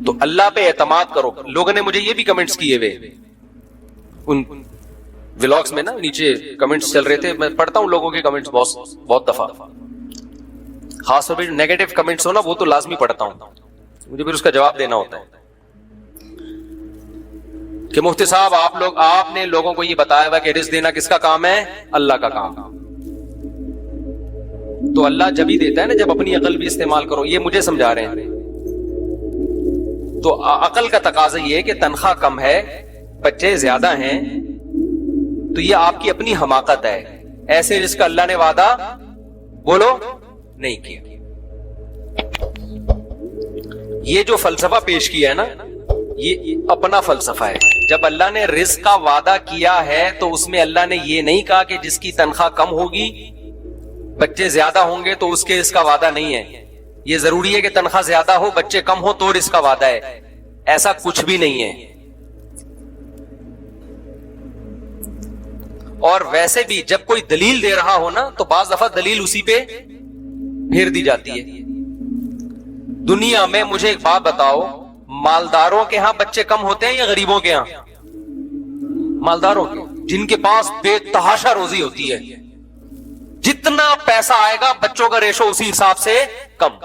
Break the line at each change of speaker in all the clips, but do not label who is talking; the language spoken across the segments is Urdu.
تو اللہ پہ اعتماد کرو. لوگوں نے مجھے یہ بھی کمنٹس کیے ہوئے ان ولاگس میں نا, نیچے کمنٹس چل رہے تھے, میں پڑھتا ہوں لوگوں کے کمنٹس بہت دفعہ, خاص طور پہ جو نیگیٹو کمنٹس ہو نا وہ تو لازمی پڑھتا ہوں, مجھے پھر اس کا جواب دینا ہوتا ہے کہ مفتی صاحب آپ نے لوگوں کو یہ بتایا ہوا کہ رزق دینا کس کا کام ہے؟ اللہ کا کام. تو اللہ جب ہی دیتا ہے نا جب اپنی عقل بھی استعمال کرو. یہ مجھے سمجھا رہے ہیں. تو عقل کا تقاضا یہ ہے کہ تنخواہ کم ہے, بچے زیادہ ہیں, تو یہ آپ کی اپنی حماقت ہے. ایسے رزق کا اللہ نے وعدہ بولو نہیں کیا. یہ جو فلسفہ پیش کیا ہے نا یہ اپنا فلسفہ ہے. جب اللہ نے رزق کا وعدہ کیا ہے تو اس میں اللہ نے یہ نہیں کہا کہ جس کی تنخواہ کم ہوگی بچے زیادہ ہوں گے تو اس کے رزق کا وعدہ نہیں ہے. یہ ضروری ہے کہ تنخواہ زیادہ ہو بچے کم ہو تو رزق کا وعدہ ہے. ایسا کچھ بھی نہیں ہے. اور ویسے بھی جب کوئی دلیل دے رہا ہو نا تو بعض دفعہ دلیل اسی پہ پھیر دی جاتی ہے. دنیا میں مجھے ایک بات بتاؤ, مالداروں کے ہاں بچے کم ہوتے ہیں یا غریبوں کے ہاں؟ مالداروں کے, جن کے پاس بے تحاشا روزی ہوتی ہے. جتنا پیسہ آئے گا بچوں کا ریشو اسی حساب سے کم.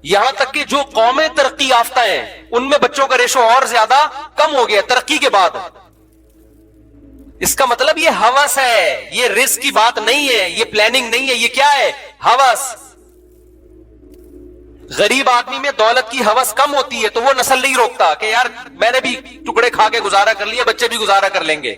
یہاں تک کہ جو قومیں ترقی یافتہ ہیں ان میں بچوں کا ریشو اور زیادہ کم ہو گیا ترقی کے بعد. اس کا مطلب یہ ہوس ہے, یہ رزق کی بات نہیں ہے, یہ پلاننگ نہیں ہے, یہ کیا ہے؟ ہوس. غریب آدمی میں دولت کی ہوس کم ہوتی ہے تو وہ نسل نہیں روکتا کہ یار میں نے بھی ٹکڑے کھا کے گزارا کر لیا, بچے بھی گزارا کر لیں گے.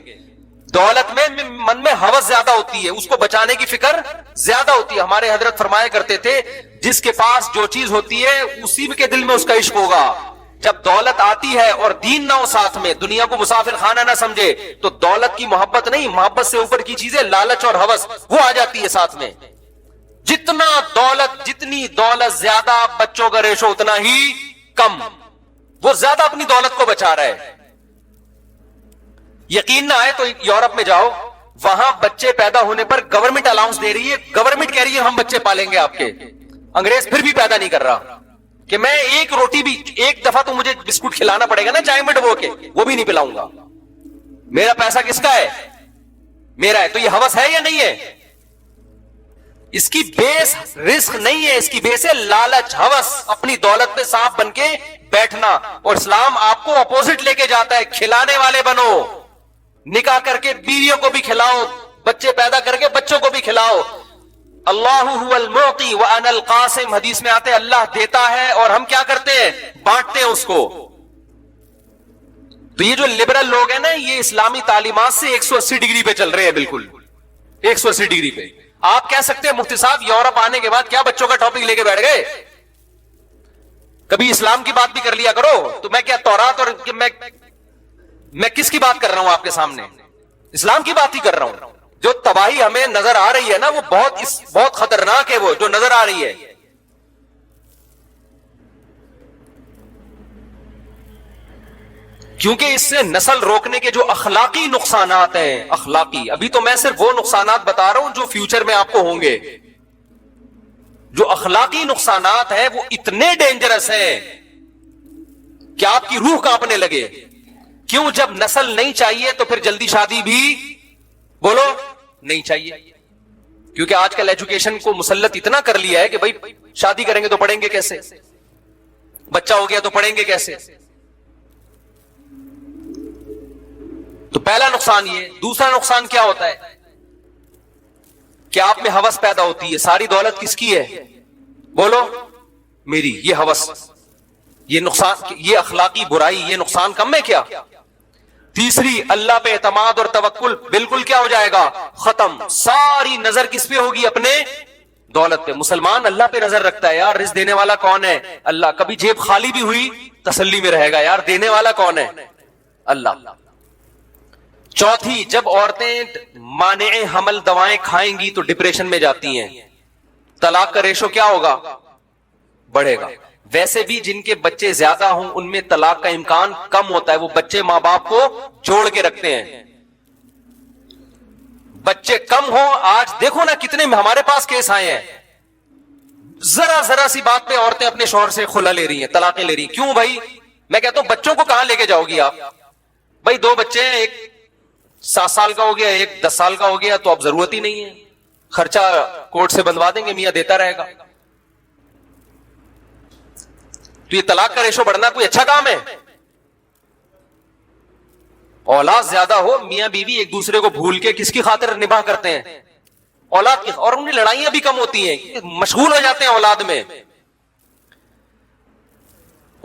دولت میں من میں ہوس زیادہ ہوتی ہے, اس کو بچانے کی فکر زیادہ ہوتی ہے. ہمارے حضرت فرمایا کرتے تھے جس کے پاس جو چیز ہوتی ہے اسی کے دل میں اس کا عشق ہوگا. جب دولت آتی ہے اور دین نہ ہو ساتھ میں, دنیا کو مسافر خانہ نہ سمجھے, تو دولت کی محبت نہیں, محبت سے اوپر کی چیزیں لالچ اور ہوس وہ آ جاتی ہے ساتھ میں. جتنا دولت, جتنی دولت زیادہ بچوں کا ریشو اتنا ہی کم. وہ زیادہ اپنی دولت کو بچا رہا ہے. یقین نہ آئے تو یورپ میں جاؤ, وہاں بچے پیدا ہونے پر گورنمنٹ الاؤنس دے رہی ہے, گورنمنٹ کہہ رہی ہے ہم بچے پالیں گے آپ کے. انگریز پھر بھی پیدا نہیں کر رہا کہ میں ایک روٹی بھی, ایک دفعہ تو مجھے بسکٹ کھلانا پڑے گا نا چائے میں ڈبو کے, وہ بھی نہیں پلاؤں گا. میرا پیسہ کس کا ہے؟ میرا ہے. تو یہ ہوس ہے یا نہیں ہے؟ اس کی بیس رزق نہیں ہے, اس کی بیس ہے لالچ, ہوس, اپنی دولت پہ سانپ بن کے بیٹھنا. اور اسلام آپ کو اپوزٹ لے کے جاتا ہے, کھلانے والے بنو, نکاح کر کے بیویوں کو بھی کھلاؤ, بچے پیدا کر کے بچوں کو بھی کھلاؤ. اللہ هو المعطی وانا القاسم, حدیث میں آتے اللہ دیتا ہے اور ہم کیا کرتے ہیں؟ بانٹتے ہیں اس کو. تو یہ جو لبرل لوگ ہیں نا یہ اسلامی تعلیمات سے 180 ڈگری پہ چل رہے ہیں, بالکل 180 ڈگری پہ. آپ کہہ سکتے ہیں مفتی صاحب یورپ آنے کے بعد کیا بچوں کا ٹاپک لے کے بیٹھ گئے, کبھی اسلام کی بات بھی کر لیا کرو. تو میں کیا تورات اور میں کس کی بات کر رہا ہوں آپ کے سامنے؟ اسلام کی بات ہی کر رہا ہوں. جو تباہی ہمیں نظر آ رہی ہے نا وہ بہت خطرناک ہے, وہ جو نظر آ رہی ہے. کیونکہ اس سے نسل روکنے کے جو اخلاقی نقصانات ہیں, اخلاقی, ابھی تو میں صرف وہ نقصانات بتا رہا ہوں جو فیوچر میں آپ کو ہوں گے. جو اخلاقی نقصانات ہیں وہ اتنے ڈینجرس ہیں کہ آپ کی روح کانپنے لگے. کیوں؟ جب نسل نہیں چاہیے تو پھر جلدی شادی بھی بولو نہیں چاہیے. کیونکہ آج کل ایجوکیشن کو مسلط اتنا کر لیا ہے کہ بھائی شادی کریں گے تو پڑھیں گے کیسے, بچہ ہو گیا تو پڑھیں گے کیسے. تو پہلا نقصان یہ. دوسرا نقصان کیا ہوتا ہے کہ آپ میں ہوس پیدا ہوتی ہے. ساری دولت کس کی ہے؟ بولو میری. یہ ہوس, یہ نقصان, یہ اخلاقی برائی, یہ نقصان کم ہے کیا؟ تیسری, اللہ پہ اعتماد اور توکل بالکل کیا ہو جائے گا؟ ختم. ساری نظر کس پہ ہوگی؟ اپنے دولت پہ. مسلمان اللہ پہ نظر رکھتا ہے, یار رزق دینے والا کون ہے؟ اللہ. کبھی جیب خالی بھی ہوئی تسلی میں رہے گا, یار دینے والا کون ہے؟ اللہ. چوتھی, جب عورتیں مانع حمل دوائیں کھائیں گی تو ڈپریشن میں جاتی ہیں, طلاق کا ریشو کیا ہوگا؟ بڑھے گا. ویسے بھی جن کے بچے زیادہ ہوں ان میں طلاق کا امکان کم ہوتا ہے, وہ بچے ماں باپ کو جوڑ کے رکھتے ہیں. بچے کم ہوں, آج دیکھو نا کتنے ہمارے پاس کیس آئے ہیں, ذرا سی بات پہ عورتیں اپنے شوہر سے خلا لے رہی ہیں, طلاقیں لے رہی ہیں. کیوں بھائی؟ میں کہتا ہوں بچوں کو کہاں لے کے جاؤ گی آپ؟ بھائی 2 بچے ہیں، ایک 7 سال کا ہو گیا، ایک 10 سال کا ہو گیا، تو اب ضرورت ہی نہیں ہے، خرچہ کورٹ سے بندوا دیں گے، میاں دیتا رہے گا. تو یہ طلاق کا ریشو بڑھنا کوئی اچھا کام ہے؟ اولاد زیادہ ہو، میاں بیوی ایک دوسرے کو بھول کے کس کی خاطر نباہ کرتے ہیں؟ اولاد کی. اور ان کی لڑائیاں بھی کم ہوتی ہیں، مشغول ہو جاتے ہیں اولاد میں.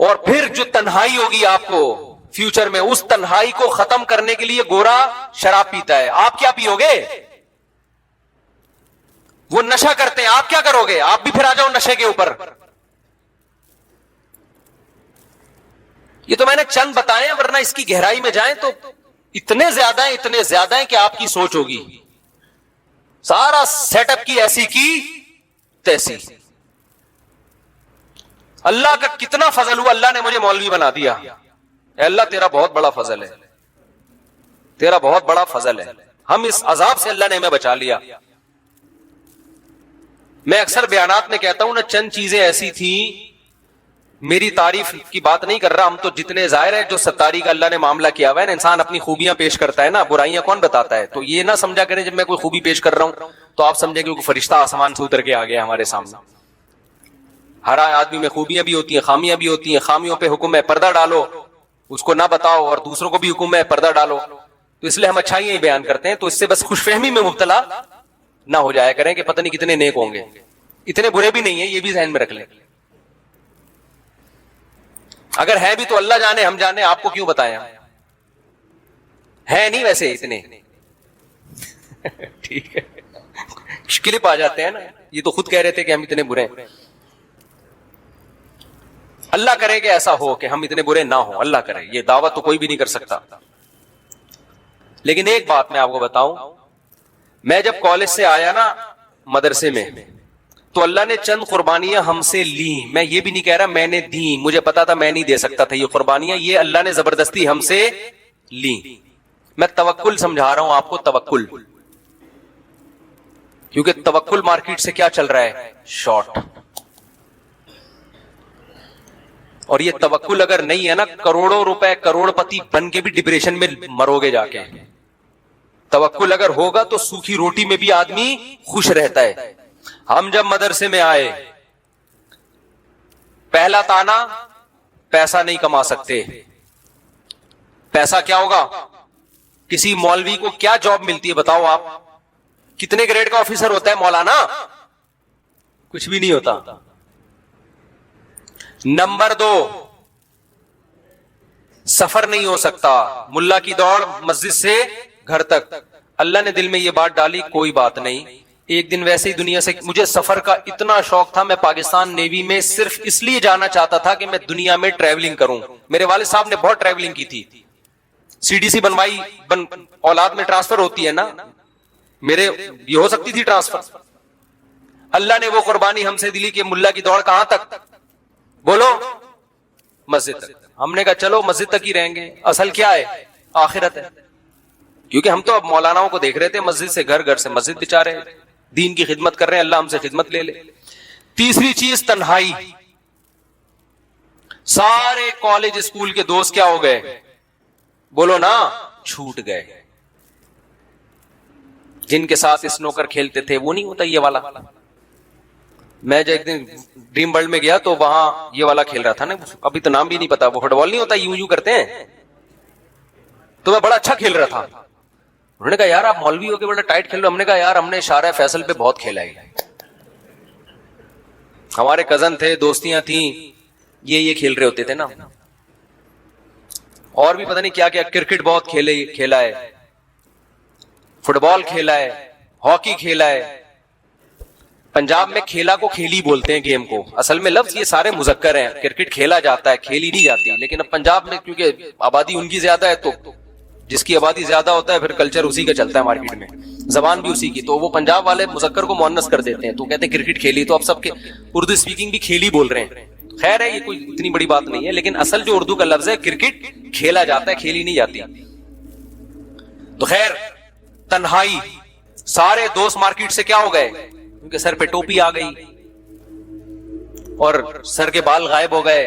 اور پھر جو تنہائی ہوگی آپ کو فیوچر میں، اس تنہائی کو ختم کرنے کے لیے گورا شراب پیتا ہے، آپ کیا پیو گے؟ وہ نشہ کرتے ہیں، آپ کیا کرو گے؟ آپ بھی پھر آ جاؤ نشے کے اوپر. یہ تو میں نے چند بتائے، ورنہ اس کی گہرائی میں جائیں تو اتنے زیادہ ہیں کہ آپ کی سوچ ہوگی. سارا سیٹ اپ کی ایسی کی تیسی. اللہ کا کتنا فضل ہوا، اللہ نے مجھے مولوی بنا دیا. اے اللہ تیرا بہت بڑا فضل ہے، تیرا بہت بڑا فضل ہے. ہم اس عذاب سے اللہ نے ہمیں بچا لیا. میں اکثر بیانات میں کہتا ہوں نا، چند چیزیں ایسی تھیں، میری تعریف کی بات نہیں کر رہا، ہم تو جتنے ظاہر ہے جو ستاری کا اللہ نے معاملہ کیا ہوا ہے نا، انسان اپنی خوبیاں پیش کرتا ہے نا، برائیاں کون بتاتا ہے؟ تو یہ نہ سمجھا کریں جب میں کوئی خوبی پیش کر رہا ہوں تو آپ سمجھیں کہ کوئی فرشتہ آسمان سے اتر کے آ گیا ہمارے سامنے. ہر آدمی میں خوبیاں بھی ہوتی ہیں، خامیاں بھی ہوتی ہیں. خامیوں پہ حکم ہے پردہ ڈالو، اس کو نہ بتاؤ، اور دوسروں کو بھی حکم ہے پردہ ڈالو. تو اس لیے ہم اچھائیاں ہی بیان کرتے ہیں. تو اس سے بس خوش فہمی میں مبتلا نہ ہو جایا کریں کہ پتہ نہیں کتنے نیک ہوں گے. اتنے برے بھی نہیں ہیں، یہ بھی ذہن میں رکھ لیں. اگر ہے بھی تو اللہ جانے، ہم جانے، آپ کو کیوں بتایا؟ ہے نہیں ویسے اتنے. ٹھیک ہے، کلپ آ جاتے ہیں نا، یہ تو خود کہہ رہے تھے کہ ہم اتنے برے ہیں. اللہ کرے کہ ایسا ہو کہ ہم اتنے برے نہ ہوں، اللہ کرے. یہ دعوت تو کوئی بھی نہیں کر سکتا. لیکن ایک بات میں آپ کو بتاؤں، میں جب کالج سے آیا نا مدرسے میں، تو اللہ نے چند قربانیاں ہم سے لی. میں یہ بھی نہیں کہہ رہا میں نے دی، مجھے پتا تھا میں نہیں دے سکتا تھا یہ قربانیاں، یہ اللہ نے زبردستی ہم سے لی. میں توکل سمجھا رہا ہوں آپ کو، توکل. کیونکہ توکل مارکیٹ سے کیا چل رہا ہے؟ شارٹ. اور یہ توکل اگر نہیں ہے نا، کروڑوں روپے کروڑ پتی بن کے بھی ڈپریشن میں مرو گے جا کے. توکل اگر ہوگا تو سوکھی روٹی میں بھی آدمی خوش رہتا ہے. ہم جب مدرسے میں آئے، پہلا تانا، پیسہ نہیں کما سکتے. پیسہ کیا ہوگا؟ کسی مولوی کو کیا جاب ملتی ہے بتاؤ آپ؟ کتنے گریڈ کا آفیسر ہوتا ہے مولانا؟ کچھ بھی نہیں ہوتا. نمبر 2، سفر نہیں ہو سکتا. ملا کی دوڑ مسجد سے گھر تک. اللہ نے دل میں یہ بات ڈالی، کوئی بات نہیں. ایک دن ویسے ہی دنیا سے، مجھے سفر کا اتنا شوق تھا، میں پاکستان نیوی میں صرف اس لیے جانا چاہتا تھا کہ میں دنیا میں ٹریولنگ کروں. میرے والد صاحب نے بہت ٹریولنگ کی تھی. سی ڈی سی بنوائی، اولاد میں ٹرانسفر ہوتی ہے نا، میرے یہ ہو سکتی تھی ٹرانسفر. اللہ نے وہ قربانی ہم سے دلی کہ ملا کی دوڑ کہاں تک؟ بولو، مسجد تک. ہم نے کہا چلو مسجد تک ہی رہیں گے. اصل کیا ہے؟ آخرت ہے. کیونکہ ہم تو اب مولاناؤں کو دیکھ رہے تھے مسجد سے گھر، گھر سے مسجد، بیچارے دین کی خدمت کر رہے ہیں. اللہ ہم سے خدمت لے لے. تیسری چیز تنہائی. سارے کالج اسکول کے دوست کیا ہو گئے؟ بولو نا، چھوٹ گئے. جن کے ساتھ اسنوکر کھیلتے تھے وہ نہیں ہوتا یہ والا. میں جب ایک دن ڈریم ورلڈ میں گیا تو وہاں یہ والا کھیل رہا تھا نا، ابھی تو نام بھی نہیں پتا. وہ فٹ بال نہیں ہوتا، یوں یوں کرتے ہیں. تو میں بڑا اچھا کھیل رہا تھا. انہوں نے کہا یار آپ مولوی ہو کے بڑا ٹائٹ کھیل رہے ہو. ہم نے کہا یار ہم نے شارع فیصل پہ بہت کھیلا ہے، ہمارے کزن تھے، دوستیاں تھیں، یہ کھیل رہے ہوتے تھے نا. اور بھی پتہ نہیں کیا کیا. کرکٹ بہت کھیلا ہے، فٹ بال کھیلا ہے، ہاکی کھیلا ہے. پنجاب میں کھیلا کو کھیلی بولتے ہیں گیم کو، اصل میں لفظ یہ سارے مذکر ہیں. کرکٹ کھیلا جاتا ہے، کھیلی نہیں جاتی. لیکن اب پنجاب میں کیونکہ آبادی ان کی زیادہ ہے، تو جس کی آبادی زیادہ ہوتا ہے پھر کلچر اسی کا چلتا ہے مارکیٹ میں، زبان بھی اسی کی. تو وہ پنجاب والے مذکر کو مؤنث کر دیتے ہیں، تو کہتے ہیں کرکٹ کھیلی. تو اب سب کے اردو اسپیکنگ بھی کھیلی بول رہے ہیں. خیر ہے، یہ کوئی اتنی بڑی بات نہیں ہے. لیکن اصل جو اردو کا لفظ ہے کرکٹ کھیلا جاتا ہے، کھیلی نہیں جاتی. تو خیر، تنہائی. سارے دوست مارکیٹ سے کیا ہو گئے؟ کیونکہ سر پہ ٹوپی آ گئی اور سر کے بال غائب ہو گئے.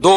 2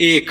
1,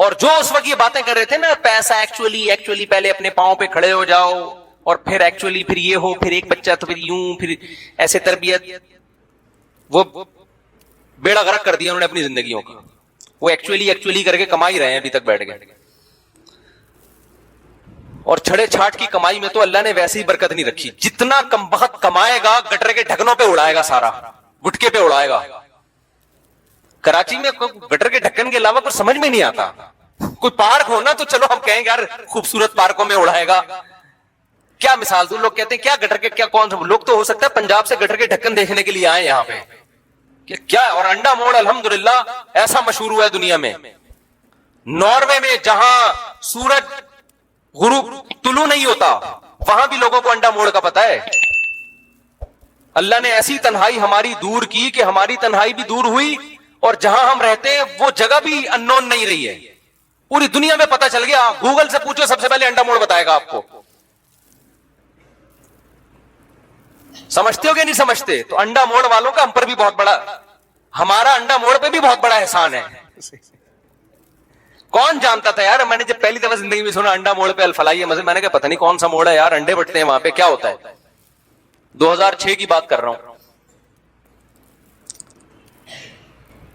اور جو اس وقت یہ باتیں کر رہے تھے نا، پیسہ ایکچولی پہلے اپنے پاؤں پہ کھڑے ہو جاؤ، اور پھر ایکچولی پھر یہ ہو، پھر ایک بچہ تو پھر یوں، پھر ایسے تربیت، وہ بیڑا غرق کر دیا انہوں نے اپنی زندگیوں کا. وہ ایکچولی کر کے کما ہی رہے ہیں ابھی تک بیٹھ گئے. اور چھڑے چھاٹ کی کمائی میں تو اللہ نے ویسے ہی برکت نہیں رکھی. جتنا کم بخت کمائے گا گٹر کے ڈھکنوں پہ اڑائے گا، سارا گٹکے پہ اڑائے گا. کراچی میں گٹر کے ڈھکن کے علاوہ کچھ سمجھ میں نہیں آتا. کوئی پارک ہونا تو چلو ہم کہیں یار خوبصورت پارکوں میں اڑائے گا. کیا مثال دوں، لوگ کہتے ہیں کیا گٹر کے، کیا کون لوگ تو ہو سکتا ہے پنجاب سے گٹر کے ڈھکن دیکھنے کے لیے آئے یہاں پہ کیا. اور انڈا موڑ الحمدللہ ایسا مشہور ہوا ہے دنیا میں. ناروے میں جہاں سورج غروب طلوع نہیں ہوتا وہاں بھی لوگوں کو انڈا موڑ کا پتا ہے. اللہ نے ایسی تنہائی ہماری دور کی کہ ہماری تنہائی بھی دور ہوئی، اور جہاں ہم رہتے ہیں وہ جگہ بھی اننون نہیں رہی ہے. پوری دنیا میں پتا چل گیا. گوگل سے پوچھو، سب سے پہلے انڈا موڑ بتائے گا آپ کو. سمجھتے ہو کہ نہیں سمجھتے؟ تو انڈا موڑ والوں کا ہم پر بھی بہت بڑا، ہمارا انڈا موڑ پہ بھی بہت بڑا احسان ہے. کون جانتا تھا یار، میں نے جب پہلی دفعہ زندگی میں سنا انڈا موڑ پہ الفلاحی ہے مزے، میں نے کہا پتہ نہیں کون سا موڑ ہے یار، انڈے بٹتے ہیں وہاں پہ، کیا ہوتا ہے. 2006 کی بات کر رہا ہوں.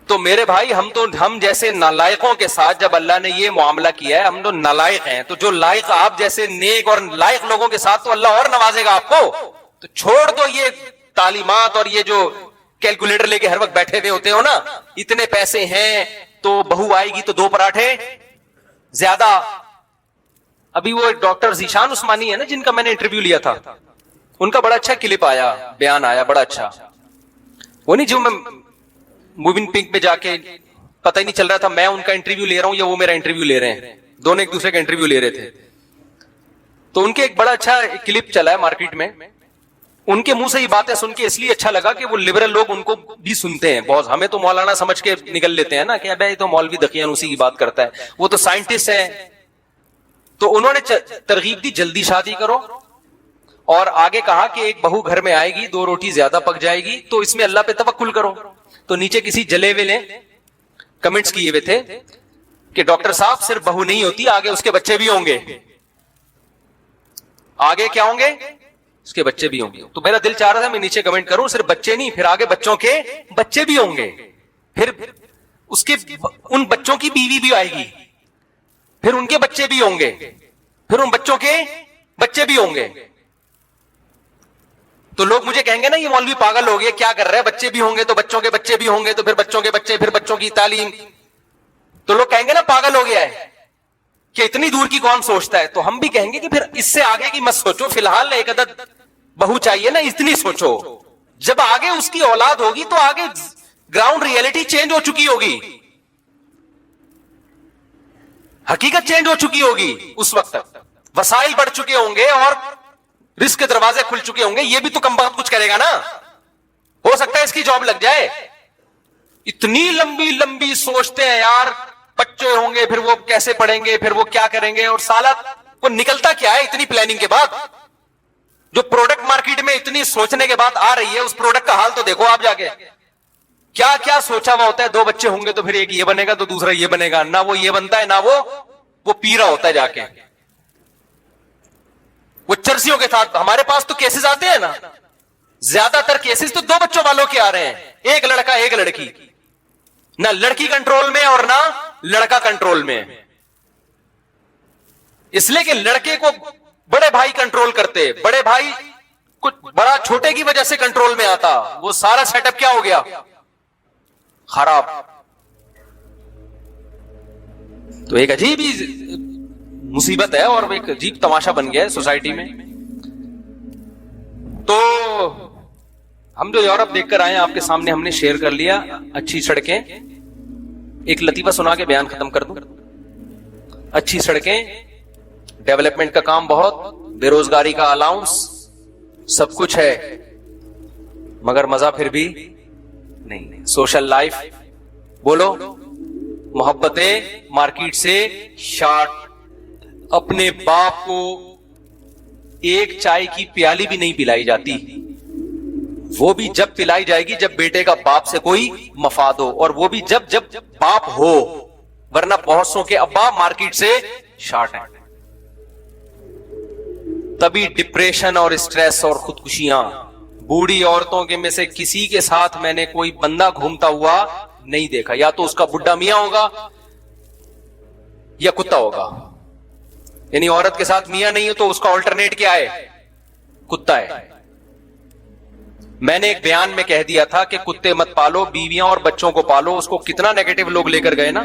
تو میرے بھائی ہم جیسے نالائقوں کے ساتھ جب اللہ نے یہ معاملہ کیا ہے، ہم تو نالائق ہیں، تو جو لائق آپ جیسے نیک اور لائق لوگوں کے ساتھ تو اللہ اور نوازے گا آپ کو. تو چھوڑ دو یہ تعلیمات اور یہ جو کیلکولیٹر لے کے ہر وقت بیٹھے ہوئے ہوتے ہو نا، اتنے پیسے ہیں تو بہو آئے گی تو 2 پراٹھے زیادہ. ابھی وہ ڈاکٹر ذیشان عثمانی ہے نا جن کا میں نے انٹرویو لیا تھا، ان کا بڑا اچھا کلپ آیا، بیان آیا بڑا اچھا. وہ نہیں جو میں موونگ پنک میں جا کے پتہ ہی نہیں چل رہا تھا میں ان کا انٹرویو لے رہا ہوں یا وہ میرا انٹرویو لے رہے ہیں، دونوں ایک دوسرے کا انٹرویو لے رہے تھے. تو ان کے ایک بڑا اچھا کلپ چلا ہے مارکیٹ میں. ان کے منہ سے یہ باتیں سن کے اس لیے اچھا لگا کہ وہ لبرل لوگ ان کو بھی سنتے ہیں بہت. ہمیں تو مولانا سمجھ کے نکل لیتے ہیں نا کہ ابے یہ تو مولوی دقیانوسی کی بات کرتا ہے، وہ تو سائنٹسٹ ہے. تو انہوں نے ترغیب دی جلدی شادی کرو، اور آگے کہا کہ ایک بہو گھر میں آئے گی 2 روٹی زیادہ پک جائے گی، تو اس میں اللہ پہ توکل کرو. تو نیچے کسی جلے ہوئے نے کمنٹس کیے ہوئے تھے کہ ڈاکٹر صاحب صرف بہو نہیں ہوتی، آگے اس کے بچے بھی ہوں گے. آگے کیا ہوں گے؟ اس کے بچے بھی ہوں گے. تو میرا دل چاہ رہا تھا میں نیچے کمنٹ کروں صرف بچے نہیں، پھر آگے بچوں کے بچے بھی ہوں گے، پھر اس کے ان بچوں کی بیوی بھی آئے گی، پھر ان کے بچے بھی ہوں گے، پھر ان بچوں کے بچے بھی ہوں گے. تو لوگ مجھے کہیں گے نا یہ مولوی پاگل ہو گئے، کیا کر رہے ہیں، بچے بھی ہوں گے تو بچوں کے بچے بھی ہوں گے، تو پھر بچوں کے بچے، پھر بچوں کی تعلیم. تو لوگ کہیں گے نا پاگل ہو گیا ہے کہ اتنی دور کی کون سوچتا ہے. تو ہم بھی کہیں گے کہ پھر اس سے آگے کی مت سوچو، فی الحال ایک عدد بہو چاہیے نا، اتنی سوچو. جب آگے اس کی اولاد ہوگی تو آگے گراؤنڈ ریئلٹی چینج ہو چکی ہوگی، حقیقت چینج ہو چکی ہوگی. اس وقت تک وسائل بڑھ چکے ہوں گے اور رزق کے دروازے کھل چکے ہوں گے. یہ بھی تو کم بہت کچھ کرے گا نا، ہو سکتا ہے اس کی جاب لگ جائے. اتنی لمبی لمبی سوچتے ہیں یار، بچے ہوں گے پھر وہ کیسے پڑھیں گے، پھر وہ کیا کریں گے، اور سالہ وہ نکلتا کیا ہے اتنی پلاننگ کے بعد. جو پروڈکٹ مارکیٹ میں اتنی سوچنے کے بعد آ رہی ہے، اس پروڈکٹ کا حال تو دیکھو آپ جا کے، کیا کیا سوچا ہوا ہوتا ہے. 2 بچے ہوں گے تو پھر ایک یہ بنے گا تو دوسرا یہ بنے گا، نہ وہ یہ بنتا ہے نہ وہ پی رہا ہوتا ہے جا کے. وہ چرسیوں کے ساتھ ہمارے پاس تو کیسز آتے ہیں نا، زیادہ تر کیسز تو 2 بچوں والوں کے آ رہے ہیں، ایک لڑکا ایک لڑکی، نہ لڑکی کنٹرول میں اور نہ لڑکا کنٹرول میں. اس لیے کہ لڑکے کو بڑے بھائی کنٹرول کرتے، بڑے بھائی کچھ بڑا چھوٹے کی وجہ سے کنٹرول میں آتا، وہ سارا سیٹ اپ کیا ہو گیا، خراب. تو ایک عجیب ہی مصیبت ہے اور ایک عجیب تماشا بن گیا ہے سوسائٹی میں. تو ہم جو یورپ دیکھ کر آئے ہیں آپ کے سامنے ہم نے شیئر کر لیا. اچھی سڑکیں، ایک لطیفہ سنا کے بیان ختم کر دوں. اچھی سڑکیں، ڈیولپمنٹ کا کام بہت، بے روزگاری کا الاؤنس، سب کچھ ہے، مگر مزہ پھر بھی نہیں. سوشل لائف بولو، محبتیں مارکیٹ سے شارٹ. اپنے باپ کو ایک چائے کی پیالی بھی نہیں پلائی جاتی، وہ بھی جب پلائی جائے گی جب بیٹے کا باپ سے کوئی مفاد ہو، اور وہ بھی جب باپ ہو. ورنہ بہت سو کے ابا مارکیٹ سے شارٹ ہیں. تبھی ڈپریشن اور اسٹریس اور خودکشیاں. بوڑھی عورتوں کے میں سے کسی کے ساتھ میں نے کوئی بندہ گھومتا ہوا نہیں دیکھا, یا تو اس کا بڈھا میاں ہوگا یا کتا ہوگا. یعنی عورت کے ساتھ میاں نہیں ہے تو اس کا آلٹرنیٹ کیا ہے؟ کتا ہے. میں نے ایک بیان میں کہہ دیا تھا کہ کتے مت پالو, بیویاں اور بچوں کو پالو. اس کو کتنا نیگیٹو لوگ لے کر گئے نا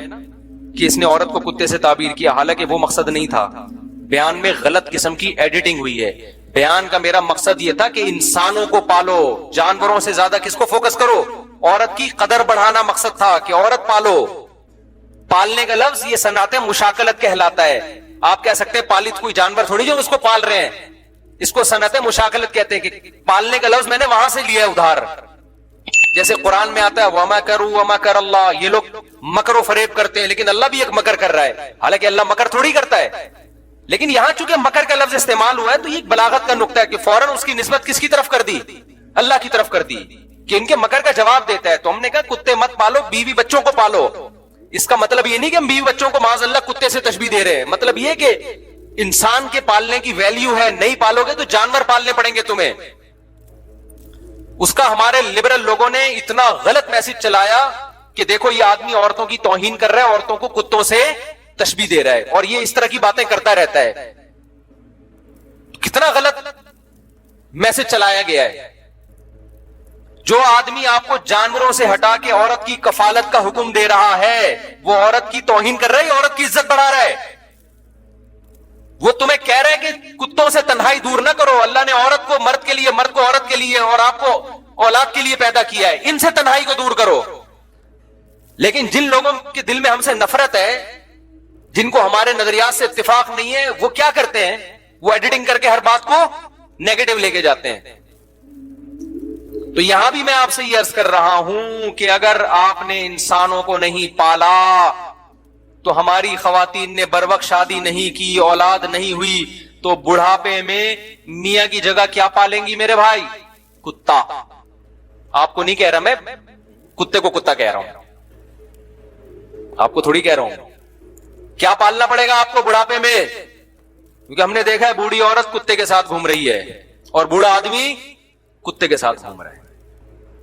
کہ اس نے عورت کو کتے سے تعبیر کیا, حالانکہ وہ مقصد نہیں تھا. بیان میں غلط قسم کی ایڈیٹنگ ہوئی ہے. بیان کا میرا مقصد یہ تھا کہ انسانوں کو پالو, جانوروں سے زیادہ کس کو فوکس کرو. عورت کی قدر بڑھانا مقصد تھا کہ عورت پالو. پالنے کا لفظ یہ صنعت مشاکلت کہلاتا ہے. آپ کہہ سکتے ہیں پالت کوئی جانور تھوڑی جو اس کو پال رہے ہیں, اس کو صنعت مشاکلت کہتے ہیں. کہ پالنے کا لفظ میں نے وہاں سے لیا ہے ادھار. جیسے قرآن میں آتا ہے وَمَكَرُوا وَمَكَرَ اللَّهُ, یہ لوگ مکر و فریب کرتے ہیں لیکن اللہ بھی ایک مکر کر رہا ہے. حالانکہ اللہ مکر تھوڑی کرتا ہے, لیکن یہاں چونکہ مکر کا لفظ استعمال ہوا ہے تو یہ ایک بلاغت کا نقطہ ہے کہ فوراً اس کی نسبت کس کی طرف کر دی؟ اللہ کی طرف کر دی, کہ ان کے مکر کا جواب دیتا ہے. تو ہم نے کہا کتے مت پالو, بیوی بچوں کو پالو. اس کا مطلب یہ نہیں کہ ہم بیوی بچوں کو معاذ اللہ کتے سے تشبیہ دے رہے ہیں. مطلب یہ کہ انسان کے پالنے کی ویلیو ہے, نہیں پالو گے تو جانور پالنے پڑیں گے تمہیں. اس کا ہمارے لبرل لوگوں نے اتنا غلط میسج چلایا کہ دیکھو یہ آدمی عورتوں کی توہین کر رہا ہے, عورتوں کو کتوں سے تشبیہ دے رہا ہے, اور یہ اس طرح کی باتیں کرتا رہتا ہے. کتنا غلط میسج چلایا گیا ہے. جو آدمی آپ کو جانوروں سے ہٹا کے عورت کی کفالت کا حکم دے رہا ہے وہ عورت کی توہین کر رہا ہے, عورت کی عزت بڑھا رہا ہے. وہ تمہیں کہہ رہا ہے کہ کتوں سے تنہائی دور نہ کرو. اللہ نے عورت کو مرد کے لیے, مرد کو عورت کے لیے اور آپ کو اولاد کے لیے پیدا کیا ہے, ان سے تنہائی کو دور کرو. لیکن جن لوگوں کے دل میں ہم سے نفرت ہے, جن کو ہمارے نظریات سے اتفاق نہیں ہے, وہ کیا کرتے ہیں؟ وہ ایڈیٹنگ کر کے ہر بات کو نیگیٹو لے کے جاتے ہیں. تو یہاں بھی میں آپ سے یہ عرض کر رہا ہوں کہ اگر آپ نے انسانوں کو نہیں پالا تو ہماری خواتین نے بر وقت شادی نہیں کی, اولاد نہیں ہوئی, تو بڑھاپے میں میاں کی جگہ کیا پالیں گی میرے بھائی؟ کتا. آپ کو نہیں کہہ رہا میں, کتے کو کتا کہہ رہا ہوں, آپ کو تھوڑی کہہ رہا ہوں. کیا پالنا پڑے گا آپ کو بڑھاپے میں؟ کیونکہ ہم نے دیکھا ہے بوڑھی عورت کتے کے ساتھ گھوم رہی ہے اور بوڑھا آدمی کتے کے ساتھ گھوم رہا ہے.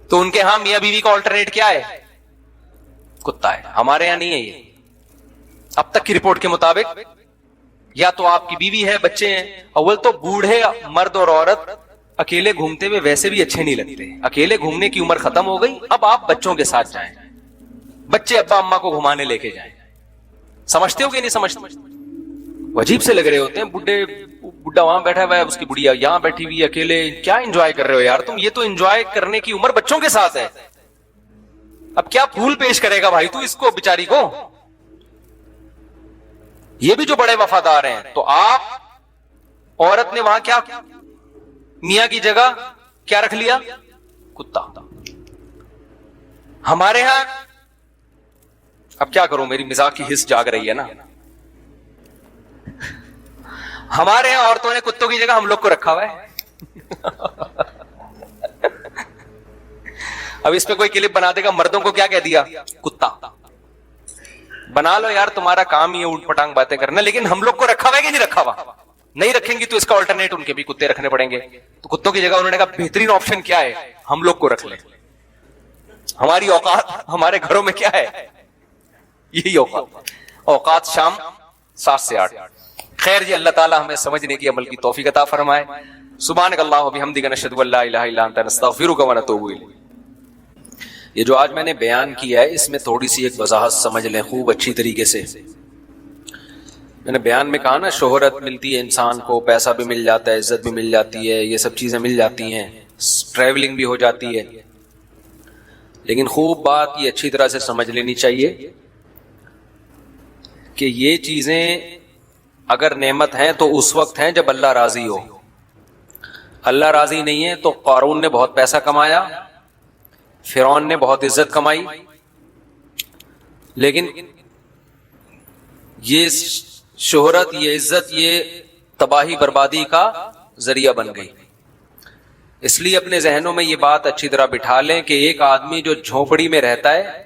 تو ان کے ہاں میاں بیوی کا آلٹرنیٹ کیا ہے؟ کتا ہے. ہمارے یہاں نہیں ہے یہ. اب تک کی رپورٹ کے مطابق یا تو آپ کی بیوی ہے, بچے ہیں. اول تو بوڑھے مرد اور عورت اکیلے گھومتے ہوئے ویسے بھی اچھے نہیں لگتے. اکیلے گھومنے کی عمر ختم ہو گئی, اب آپ بچوں کے ساتھ جائیں, بچے ابا اما کو گھمانے لے کے جائیں. سمجھتے ہو کہ نہیں سمجھتے؟ عجیب سے لگ رہے ہوتے ہیں. بڈھا وہاں بیٹھا ہوا ہے, اس کی بڑھیا یہاں بیٹھی ہوئی, اکیلے کیا انجوائے کر رہے ہو یار تم؟ یہ تو انجوائے کرنے کی عمر بچوں کے ساتھ ہے. اب کیا پھول پیش کرے گا بھائی تو اس کو بیچاری کو؟ یہ بھی جو بڑے وفادار ہیں. تو آپ عورت نے وہاں کیا میاں کی جگہ کیا رکھ لیا؟ کتا. ہمارے ہاں اب کیا کروں, میری مزاح کی حس جاگ رہی ہے نا. ہمارے یہاں عورتوں نے کتوں کی جگہ ہم لوگ کو رکھا ہوا ہے. اب اس پہ کوئی کلپ بنا دے گا, مردوں کو کیا کہہ دیا؟ کتا. بنا لو یار, تمہارا کام ہی ہے اوٹ پٹانگ باتیں کرنا. لیکن ہم لوگ کو رکھا ہوا ہے کہ نہیں رکھا ہوا؟ نہیں رکھیں گی تو اس کا آلٹرنیٹ ان کے بھی کتے رکھنے پڑیں گے. تو کتوں کی جگہ انہوں نے کہا بہترین آپشن کیا ہے؟ ہم لوگ کو رکھ لیں. ہماری اوقات ہمارے گھروں میں کیا ہے؟ یہی اوقات شام 7 سے 8. خیر جی, اللہ تعالی ہمیں سمجھنے کی عمل کی توفیق عطا فرمائے. سبحانک اللہم و بحمدک نشہد ان لا الہ الا انت نستغفرک و نتوب الیک. یہ جو آج میں نے بیان کیا ہے اس میں تھوڑی سی ایک وضاحت سمجھ لیں خوب اچھی طریقے سے. میں نے بیان میں کہا نا شہرت ملتی ہے انسان کو, پیسہ بھی مل جاتا ہے, عزت بھی مل جاتی ہے, یہ سب چیزیں مل جاتی ہیں, ٹریولنگ بھی ہو جاتی ہے. لیکن خوب بات یہ اچھی طرح سے سمجھ لینی چاہیے کہ یہ چیزیں اگر نعمت ہیں تو اس وقت ہیں جب اللہ راضی ہو. اللہ راضی نہیں ہے تو قارون نے بہت پیسہ کمایا, فرعون نے بہت عزت کمائی, لیکن یہ شہرت, یہ عزت, یہ تباہی بربادی کا ذریعہ بن گئی. اس لیے اپنے ذہنوں میں یہ بات اچھی طرح بٹھا لیں کہ ایک آدمی جو جھونپڑی میں رہتا ہے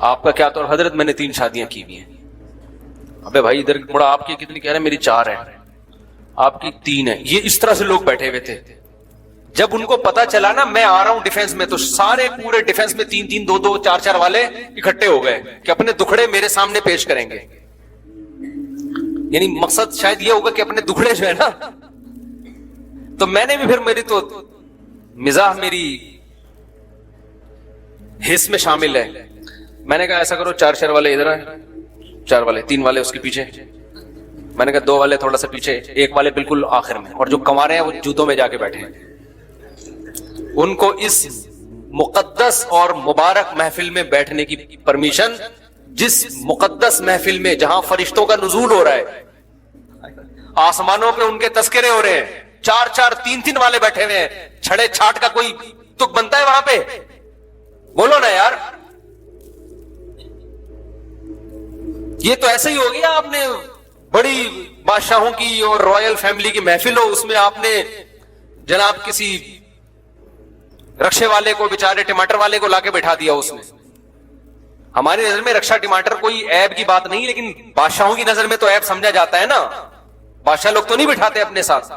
آپ کا کیا؟ تو حضرت میں نے 3 شادیاں کی ہوئی ہیں. ابے بھائی ادھر مڑا آپ کی کتنی؟ کہہ رہے ہیں میری 4 ہیں. آپ کی 3 ہیں. یہ اس طرح سے لوگ بیٹھے ہوئے تھے. جب ان کو پتا چلا نا میں آ رہا ہوں ڈیفنس میں، تو سارے پورے ڈیفنس میں 3-3 2-2 4-4 والے اکٹھے ہو گئے کہ اپنے دکھڑے میرے سامنے پیش کریں گے. یعنی مقصد شاید یہ ہوگا کہ اپنے دکھڑے جو ہے نا. تو میں نے بھی پھر میری تو مزاح میری حص میں شامل ہے. میں نے کہا ایسا کرو 4 والے ادھر آئے، 4 والے 3 والے اس کے پیچھے. میں نے کہا 2 والے تھوڑا سا پیچھے، 1 والے بالکل آخر میں، اور جو کنوارے ہیں وہ جوتوں میں جا کے بیٹھے ہیں. ان کو اس مقدس اور مبارک محفل میں بیٹھنے کی پرمیشن، جس مقدس محفل میں جہاں فرشتوں کا نزول ہو رہا ہے، آسمانوں پہ ان کے تذکرے ہو رہے ہیں، 4 3 والے بیٹھے ہوئے ہیں، چھڑے چھاٹ کا کوئی تک بنتا ہے وہاں پہ؟ بولو نا یار. یہ تو ایسے ہی ہو گیا، آپ نے بڑی بادشاہوں کی اور رائل فیملی کی محفل ہو، اس میں آپ نے جناب کسی رکشے والے کو، بیچارے ٹماٹر والے کو لا کے بٹھا دیا اس میں. ہماری نظر میں رکشا ٹماٹر کوئی عیب کی بات نہیں، لیکن بادشاہوں کی نظر میں تو عیب سمجھا جاتا ہے نا. بادشاہ لوگ تو نہیں بٹھاتے اپنے ساتھ.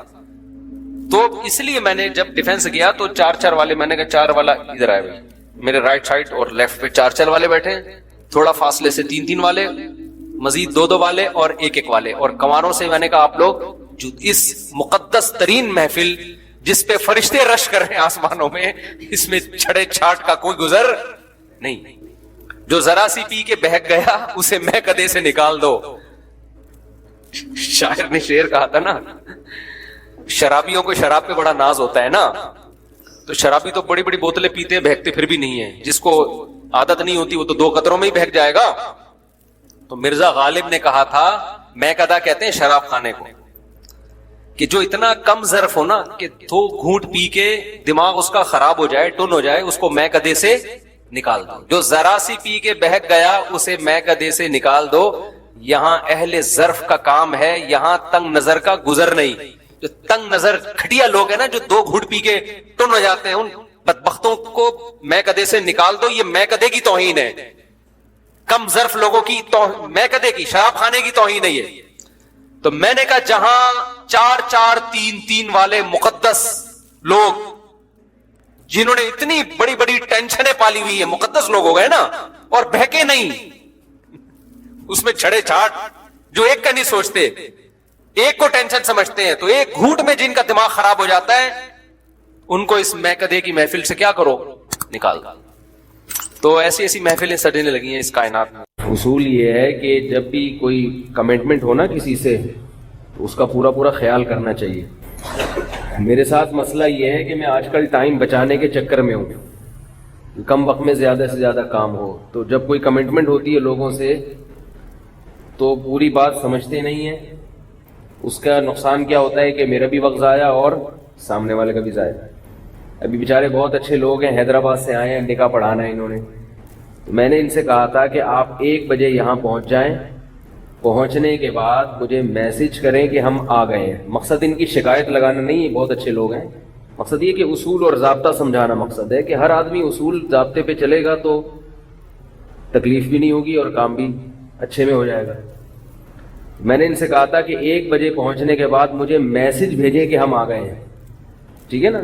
تو اس لیے میں نے جب ڈیفنس گیا تو 4 والے، میں نے کہا 4 والا ادھر آئے ہوئے، میرے رائٹ سائڈ اور لیفٹ پہ 4 والے بیٹھے ہیں، تھوڑا فاصلے سے 3 والے، مزید 2 والے اور 1 والے. اور کنواروں سے میں نے کہا آپ لوگ اس مقدس ترین محفل جس پہ فرشتے رش کر رہے ہیں آسمانوں میں، اس میں چھڑے چھاٹ کا کوئی گزر نہیں. جو ذرا سی پی کے بہک گیا اسے میں کدے سے نکال دو. شاعر نے شعر کہا تھا نا، شرابیوں کو شراب پہ بڑا ناز ہوتا ہے نا، تو شرابی تو بڑی بڑی بوتلیں پیتے ہیں، بہکتے پھر بھی نہیں ہیں. جس کو عادت نہیں ہوتی وہ تو 2 قطروں میں ہی بہک جائے گا. تو مرزا غالب نے کہا تھا، میں کدا کہتے ہیں شراب خانے کو، کہ جو اتنا کم ظرف ہو نا کہ 2 گھونٹ پی کے دماغ اس کا خراب ہو جائے، ٹن ہو جائے، اس کو میں کدے سے نکال دو. جو ذرا سی پی کے بہک گیا اسے میں کدے سے نکال دو. یہاں اہل ظرف کا کام ہے، یہاں تنگ نظر کا گزر نہیں. جو تنگ نظر کھٹیا لوگ ہیں نا، جو 2 گھونٹ پی کے ٹن ہو جاتے ہیں، ان بدبختوں کو میں کدے سے نکال دو. یہ میں کدے کی توہین ہے، کم ظرف لوگوں کی میں کدے کی، شراب خانے کی توہین ہے یہ. تو میں نے کہا جہاں 4 3 والے مقدس لوگ جنہوں نے اتنی بڑی بڑی ٹینشنیں پالی ہوئی ہیں، مقدس لوگ ہو گئے نا، اور بہکے نہیں، اس میں چھڑے چھاٹ جو ایک کا نہیں سوچتے، ایک کو ٹینشن سمجھتے ہیں، تو ایک گھونٹ میں جن کا دماغ خراب ہو جاتا ہے، ان کو اس میں کدے کی محفل سے کیا کرو؟ نکال دو. تو ایسی ایسی محفلیں سجنے لگی ہیں اس کائنات میں. اصول یہ ہے کہ جب بھی کوئی کمٹمنٹ ہو نا کسی سے، تو اس کا پورا خیال کرنا چاہیے. میرے ساتھ مسئلہ یہ ہے کہ میں آج کل ٹائم بچانے کے چکر میں ہوں، کم وقت میں زیادہ سے زیادہ کام ہو. تو جب کوئی کمٹمنٹ ہوتی ہے لوگوں سے تو پوری بات سمجھتے نہیں ہیں. اس کا نقصان کیا ہوتا ہے کہ میرا بھی وقت ضائع اور سامنے والے کا بھی ضائع. ابھی بیچارے بہت اچھے لوگ ہیں، حیدرآباد سے آئے ہیں، نکاح پڑھانا ہے انہوں نے. تو میں نے ان سے کہا تھا کہ آپ 1 بجے یہاں پہنچ جائیں، پہنچنے کے بعد مجھے میسج کریں کہ ہم آ گئے ہیں. مقصد ان کی شکایت لگانا نہیں ہے، بہت اچھے لوگ ہیں. مقصد یہ کہ اصول اور ضابطہ سمجھانا مقصد ہے کہ ہر آدمی اصول ضابطے پہ چلے گا تو تکلیف بھی نہیں ہوگی اور کام بھی اچھے میں ہو جائے گا. میں نے ان سے کہا تھا کہ 1 بجے پہنچنے کے بعد مجھے میسج بھیجیں کہ ہم آ گئے ہیں، ٹھیک ہے نا.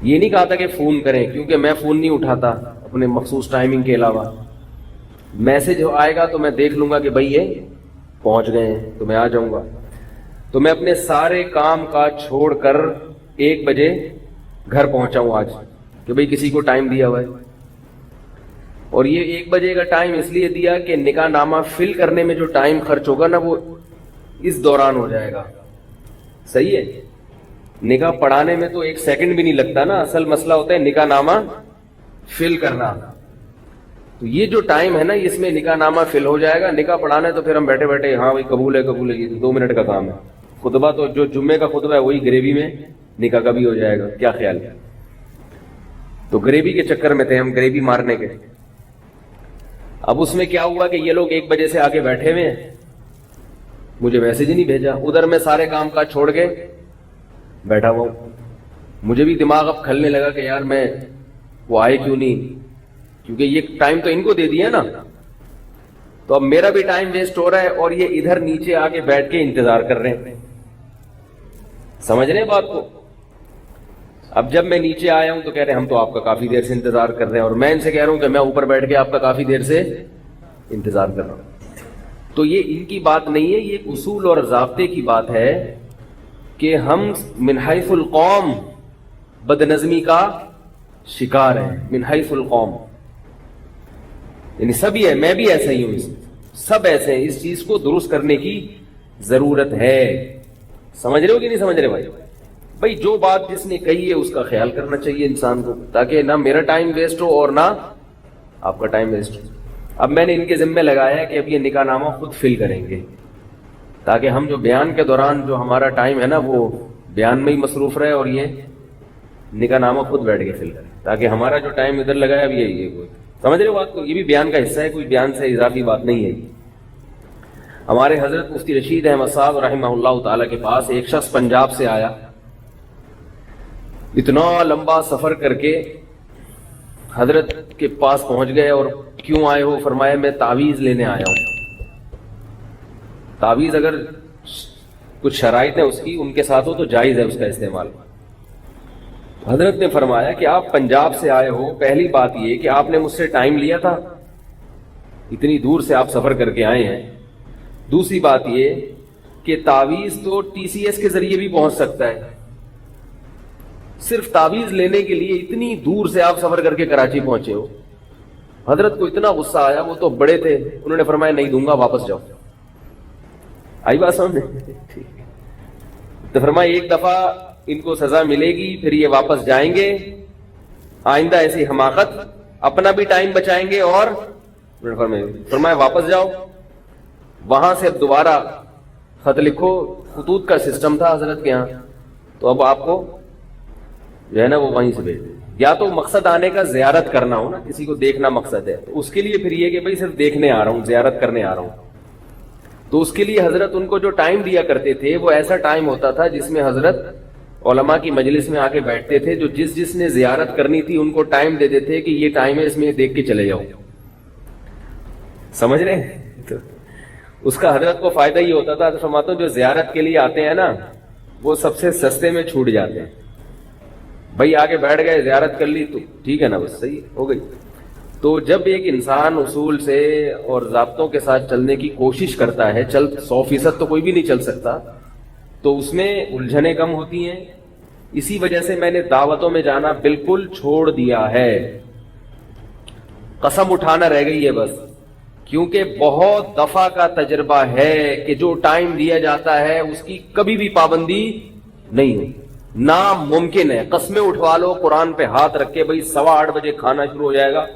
یہ نہیں کہا تھا کہ فون کریں، کیونکہ میں فون نہیں اٹھاتا اپنے مخصوص ٹائمنگ کے علاوہ. میسج آئے گا تو میں دیکھ لوں گا کہ بھائی یہ پہنچ گئے ہیں تو میں آ جاؤں گا. تو میں اپنے سارے کام کا چھوڑ کر 1 بجے گھر پہنچا ہوں آج، کہ بھائی کسی کو ٹائم دیا ہوا ہے. اور یہ 1 بجے کا ٹائم اس لیے دیا کہ نکاح نامہ فل کرنے میں جو ٹائم خرچ ہوگا نا وہ اس دوران ہو جائے گا. صحیح ہے. نکاح پڑھانے میں تو 1 سیکنڈ بھی نہیں لگتا نا، اصل مسئلہ ہوتا ہے نکاح نامہ فل کرنا. تو یہ جو ٹائم ہے نا اس میں نکاح نامہ فل ہو جائے گا. نکاح پڑھانا ہے تو پھر ہم بیٹھے بیٹھے ہاں بھائی قبول ہے قبول ہے، یہ 2 منٹ کا کام ہے. خطبہ تو جو جمعے کا خطبہ ہے وہی گریوی میں نکاح کا بھی ہو جائے گا. کیا خیال ہے؟ تو گریوی کے چکر میں تھے ہم، گریوی مارنے کے. اب اس میں کیا ہوا کہ یہ لوگ 1 بجے سے آ کے بیٹھے ہوئے ہیں، مجھے میسج ہی نہیں بھیجا. ادھر میں سارے کام کاج چھوڑ کے بیٹھا ہوا ہوں. مجھے بھی دماغ اب کھلنے لگا کہ یار میں وہ آئے کیوں نہیں، کیونکہ یہ ٹائم تو ان کو دے دیا نا, تو اب میرا بھی ٹائم ویسٹ ہو رہا ہے اور یہ ادھر نیچے آ کے بیٹھ کے انتظار کر رہے ہیں. سمجھ رہے ہیں بات کو؟ اب جب میں نیچے آیا ہوں تو کہہ رہے ہیں ہم تو آپ کا کافی دیر سے انتظار کر رہے ہیں, اور میں ان سے کہہ رہا ہوں کہ میں اوپر بیٹھ کے آپ کا کافی دیر سے انتظار کر رہا ہوں. تو یہ ان کی بات نہیں ہے, یہ ایک اصول اور ضابطے کی بات ہے کہ ہم من حیث القوم بد نظمی کا شکار ہیں. من حیث القوم یعنی سبھی ہے, میں بھی ایسا ہی ہوں, سب ایسے ہیں. اس چیز کو درست کرنے کی ضرورت ہے. سمجھ رہے ہو کہ نہیں سمجھ رہے بھائی؟ جو بات جس نے کہی ہے اس کا خیال کرنا چاہیے انسان کو, تاکہ نہ میرا ٹائم ویسٹ ہو اور نہ آپ کا ٹائم ویسٹ ہو. اب میں نے ان کے ذمہ لگایا کہ اب یہ نکاح نامہ خود فل کریں گے, تاکہ ہم جو بیان کے دوران جو ہمارا ٹائم ہے نا وہ بیان میں ہی مصروف رہے, اور یہ نکاح نامہ خود بیٹھ کے فل کریں, تاکہ ہمارا جو ٹائم ادھر لگایا اب یہ کوئی سمجھ رہے ہو بات کو؟ یہ بھی بیان کا حصہ ہے, کوئی بیان سے اضافی بات نہیں ہے. ہمارے حضرت مفتی رشید احمد صاحب رحمہ اللہ تعالی کے پاس ایک شخص پنجاب سے آیا, اتنا لمبا سفر کر کے حضرت کے پاس پہنچ گئے. اور کیوں آئے ہو؟ فرمایا میں تعویذ لینے آیا ہوں. تعویذ اگر کچھ شرائط ہے اس کی ان کے ساتھ ہو تو جائز ہے اس کا استعمال. حضرت نے فرمایا کہ آپ پنجاب سے آئے ہو, پہلی بات یہ کہ آپ نے مجھ سے ٹائم لیا تھا, اتنی دور سے آپ سفر کر کے آئے ہیں. دوسری بات یہ کہ تعویذ تو ٹی سی ایس کے ذریعے بھی پہنچ سکتا ہے, صرف تعویذ لینے کے لیے اتنی دور سے آپ سفر کر کے کراچی پہنچے ہو. حضرت کو اتنا غصہ آیا, وہ تو بڑے تھے, انہوں نے فرمایا نہیں دوں گا, واپس جاؤ. آئی بات سمجھ؟ تو فرمایا ایک دفعہ ان کو سزا ملے گی, پھر یہ واپس جائیں گے, آئندہ ایسی حماقت, اپنا بھی ٹائم بچائیں گے. اور فرمایا واپس جاؤ, وہاں سے اب دوبارہ خط لکھو. خطوط کا سسٹم تھا حضرت کے یہاں, تو اب آپ کو جو ہے نا وہ وہیں سے بھیج دیں. یا تو مقصد آنے کا زیارت کرنا ہو نا, کسی کو دیکھنا مقصد ہے, تو اس کے لیے پھر یہ کہ بھائی صرف دیکھنے آ رہا ہوں, زیارت کرنے آ رہا ہوں, تو اس کے لیے حضرت ان کو جو ٹائم دیا کرتے تھے وہ ایسا ٹائم ہوتا تھا جس میں حضرت علماء کی مجلس میں آ کے بیٹھتے تھے. جو جس نے زیارت کرنی تھی ان کو ٹائم دے دیتے کہ یہ ٹائم ہے, اس میں دیکھ کے چلے جاؤ. سمجھ رہے ہیں؟ تو اس کا حضرت کو فائدہ یہ ہوتا تھا. تو فرماتا ہوں جو زیارت کے لیے آتے ہیں نا وہ سب سے سستے میں چھوٹ جاتے ہیں. بھائی آگے بیٹھ گئے, زیارت کر لی تو ٹھیک ہے نا, بس صحیح ہو گئی. تو جب ایک انسان اصول سے اور ضابطوں کے ساتھ چلنے کی کوشش کرتا ہے, 100% تو کوئی بھی نہیں چل سکتا, تو اس میں الجھنیں کم ہوتی ہیں. اسی وجہ سے میں نے دعوتوں میں جانا بالکل چھوڑ دیا ہے, قسم اٹھانا رہ گئی ہے بس. کیونکہ بہت دفعہ کا تجربہ ہے کہ جو ٹائم دیا جاتا ہے اس کی کبھی بھی پابندی نہیں ہوئی, ناممکن ہے. قسمیں اٹھوا لو قرآن پہ ہاتھ رکھ کے, بھائی 8:15 بجے کھانا شروع ہو جائے گا,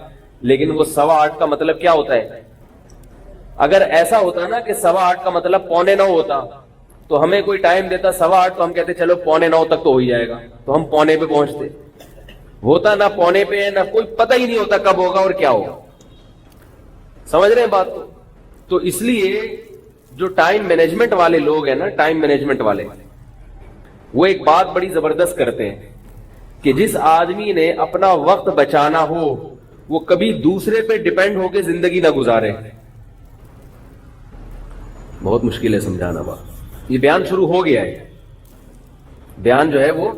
لیکن وہ 8:15 کا مطلب کیا ہوتا ہے؟ اگر ایسا ہوتا نا کہ 8:15 کا مطلب 8:45 ہوتا, تو ہمیں کوئی ٹائم دیتا 8:15 تو ہم کہتے چلو 8:45 تک تو ہو ہی جائے گا, تو ہم 8:45 پہ پہنچتے. ہوتا نہ 8:45 پہ ہے, نہ کوئی پتہ ہی نہیں ہوتا کب ہوگا اور کیا ہوگا. سمجھ رہے ہیں بات کو؟ تو اس لیے جو ٹائم مینجمنٹ والے لوگ ہیں نا, ٹائم مینجمنٹ والے, وہ ایک بات بڑی زبردست کرتے ہیں کہ جس آدمی نے اپنا وقت بچانا ہو وہ کبھی دوسرے پہ ڈیپینڈ ہو کے زندگی نہ گزارے. بہت مشکل ہے سمجھانا بات. یہ بیان شروع ہو گیا ہے, بیان جو ہے وہ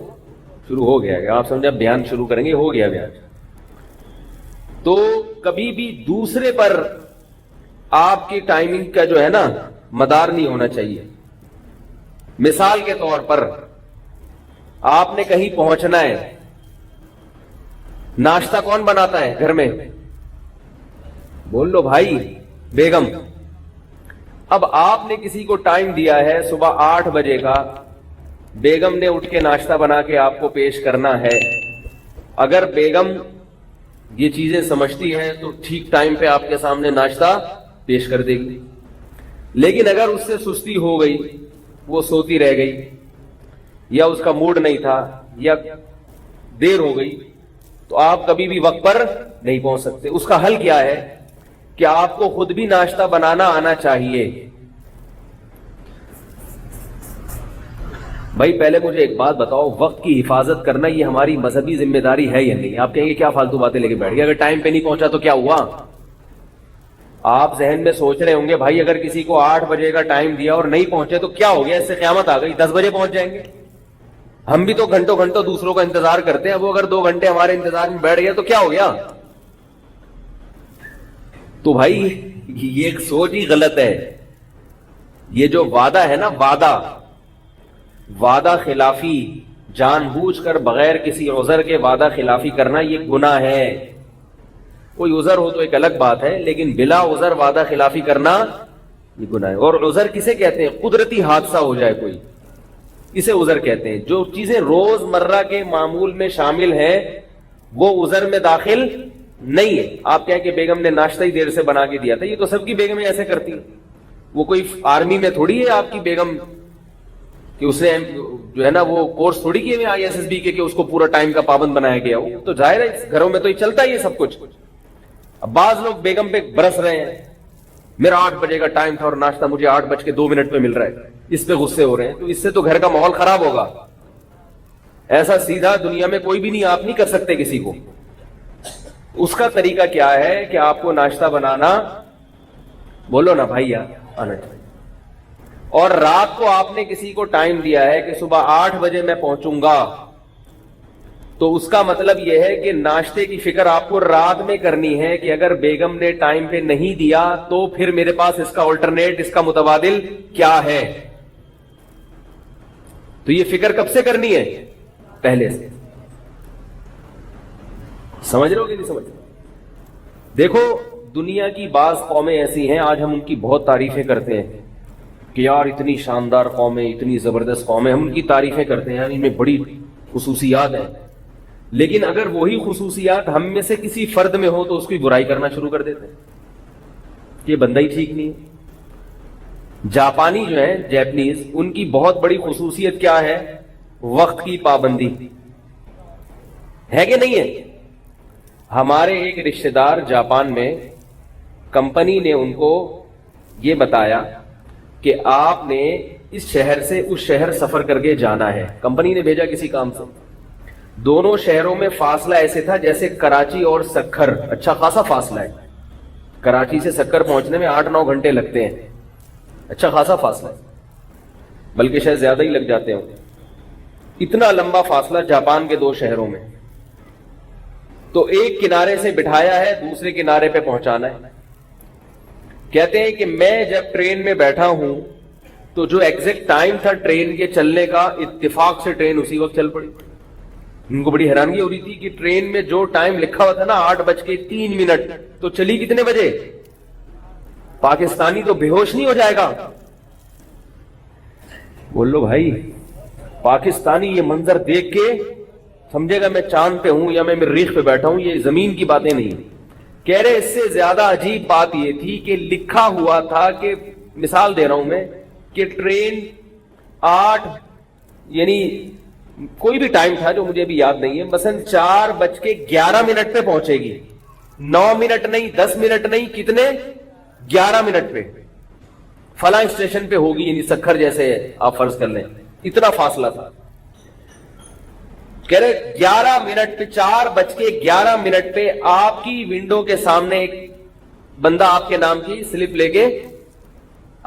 شروع ہو گیا ہے. آپ سمجھا بیان شروع کریں گے, ہو گیا بیان. تو کبھی بھی دوسرے پر آپ کی ٹائمنگ کا جو ہے نا مدار نہیں ہونا چاہیے. مثال کے طور پر آپ نے کہیں پہنچنا ہے, ناشتہ کون بناتا ہے گھر میں؟ بول لو بھائی, بیگم. اب آپ نے کسی کو ٹائم دیا ہے صبح 8 بجے کا, بیگم نے اٹھ کے ناشتہ بنا کے آپ کو پیش کرنا ہے. اگر بیگم یہ چیزیں سمجھتی ہے تو ٹھیک ٹائم پہ آپ کے سامنے ناشتہ پیش کر دے گی. لیکن اگر اس سے سستی ہو گئی, وہ سوتی رہ گئی, یا اس کا موڈ نہیں تھا, یا دیر ہو گئی, تو آپ کبھی بھی وقت پر نہیں پہنچ سکتے. اس کا حل کیا ہے کہ آپ کو خود بھی ناشتہ بنانا آنا چاہیے.
بھائی پہلے مجھے ایک بات بتاؤ، وقت کی حفاظت کرنا یہ ہماری مذہبی ذمہ داری ہے یا نہیں؟ آپ کہیں گے کیا فالتو باتیں لے کے بیٹھ گئے، اگر ٹائم پہ نہیں پہنچا تو کیا ہوا؟ آپ ذہن میں سوچ رہے ہوں گے بھائی اگر کسی کو 8 بجے کا ٹائم دیا اور نہیں پہنچے تو کیا ہو گیا، اس سے قیامت آ گئی، 10 بجے پہنچ جائیں گے۔ ہم بھی تو گھنٹوں گھنٹوں دوسروں کا انتظار کرتے ہیں، وہ اگر 2 گھنٹے ہمارے انتظار میں بیٹھ گیا تو کیا ہو گیا؟ تو بھائی یہ ایک سوچ ہی غلط ہے۔ یہ جو وعدہ ہے نا، وعدہ خلافی، جان بوجھ کر بغیر کسی عذر کے وعدہ خلافی کرنا یہ گناہ ہے۔ کوئی عذر ہو تو ایک الگ بات ہے، لیکن بلا عذر وعدہ خلافی کرنا یہ گناہ ہے۔ اور عذر کسے کہتے ہیں؟ قدرتی حادثہ ہو جائے کوئی، اسے عذر کہتے ہیں۔ جو چیزیں روز مرہ کے معمول میں شامل ہیں وہ عذر میں داخل نہیں ہے۔ آپ کہیں کہ بیگم نے ناشتہ ہی دیر سے بنا کے دیا تھا، یہ تو سب کی بیگمیں ایسے کرتی ہیں۔ وہ کوئی آرمی میں تھوڑی ہے آپ کی بیگم کہ اس نے جو ہے نا وہ کورس تھوڑی کیے ہوئے ISSB کے کہ اس کو پورا ٹائم کا پابند بنایا گیا ہو، تو ظاہر ہے گھروں میں تو یہ چلتا ہی ہے سب کچھ۔ اب بعض لوگ بیگم پہ برس رہے ہیں، میرا 8 بجے کا ٹائم تھا اور ناشتہ مجھے 8:02 پہ مل رہا ہے، اس پہ غصے ہو رہے ہیں، تو اس سے تو گھر کا ماحول خراب ہوگا۔ ایسا سیدھا دنیا میں کوئی بھی نہیں، آپ نہیں کر سکتے کسی کو۔ اس کا طریقہ کیا ہے کہ آپ کو ناشتہ بنانا، بولو نا بھائی یار، آنا چاہیے، اور رات کو آپ نے کسی کو ٹائم دیا ہے کہ صبح 8 بجے میں پہنچوں گا، تو اس کا مطلب یہ ہے کہ ناشتے کی فکر آپ کو رات میں کرنی ہے کہ اگر بیگم نے ٹائم پہ نہیں دیا تو پھر میرے پاس اس کا آلٹرنیٹ، اس کا متبادل کیا ہے۔ تو یہ فکر کب سے کرنی ہے؟ پہلے سے۔ سمجھ رہے ہو کہ نہیں سمجھ رہے؟ دیکھو دنیا کی بعض قومیں ایسی ہیں، آج ہم ان کی بہت تعریفیں کرتے ہیں کہ یار اتنی شاندار قومیں، اتنی زبردست قومیں، ہم ان کی تعریفیں کرتے ہیں، ان میں بڑی خصوصیات ہیں، لیکن اگر وہی خصوصیات ہم میں سے کسی فرد میں ہو تو اس کی برائی کرنا شروع کر دیتے ہیں، یہ بندہ ہی ٹھیک نہیں ہے۔ جاپانی جو ہے، جیپنیز، ان کی بہت بڑی خصوصیت کیا ہے؟ وقت کی پابندی ہے کہ نہیں ہے؟ ہمارے ایک رشتہ دار جاپان میں، کمپنی نے ان کو یہ بتایا کہ آپ نے اس شہر سے اس شہر سفر کر کے جانا ہے، کمپنی نے بھیجا کسی کام سے۔ دونوں شہروں میں فاصلہ ایسے تھا جیسے کراچی اور سکھر، اچھا خاصا فاصلہ ہے، کراچی سے سکھر پہنچنے میں 8-9 گھنٹے لگتے ہیں، اچھا خاصا فاصلہ ہے، بلکہ شاید زیادہ ہی لگ جاتے ہوں۔ اتنا لمبا فاصلہ جاپان کے 2 شہروں میں، تو ایک کنارے سے بٹھایا ہے، دوسرے کنارے پہ پہنچانا ہے۔ کہتے ہیں کہ میں جب ٹرین میں بیٹھا ہوں تو جو ایگزیکٹ ٹائم تھا ٹرین کے چلنے کا، اتفاق سے ٹرین اسی وقت چل پڑی۔ ان کو بڑی حیرانگی ہو رہی تھی کہ ٹرین میں جو ٹائم لکھا ہوا تھا نا 8:03 تو چلی کتنے بجے؟ پاکستانی تو بے ہوش نہیں ہو جائے گا؟ بولو بھائی، پاکستانی یہ منظر دیکھ کے سمجھے گا میں چاند پہ ہوں یا میں مریخ پہ بیٹھا ہوں، یہ زمین کی باتیں نہیں۔ کہہ رہے اس سے زیادہ عجیب بات یہ تھی کہ لکھا ہوا تھا کہ، مثال دے رہا ہوں میں، کہ ٹرین 8 یعنی کوئی بھی ٹائم تھا جو مجھے بھی یاد نہیں ہے، مثلا 4:11 پہ پہنچے گی، 9 منٹ نہیں، 10 منٹ نہیں، کتنے؟ 11 منٹ پہ فلاں اسٹیشن پہ ہوگی، یعنی سکھر جیسے آپ فرض کر لیں، اتنا فاصلہ تھا۔ کہہ رہے 11 منٹ پہ، 4:11 پہ آپ کی ونڈو کے سامنے ایک بندہ آپ کے نام کی سلپ لے کے،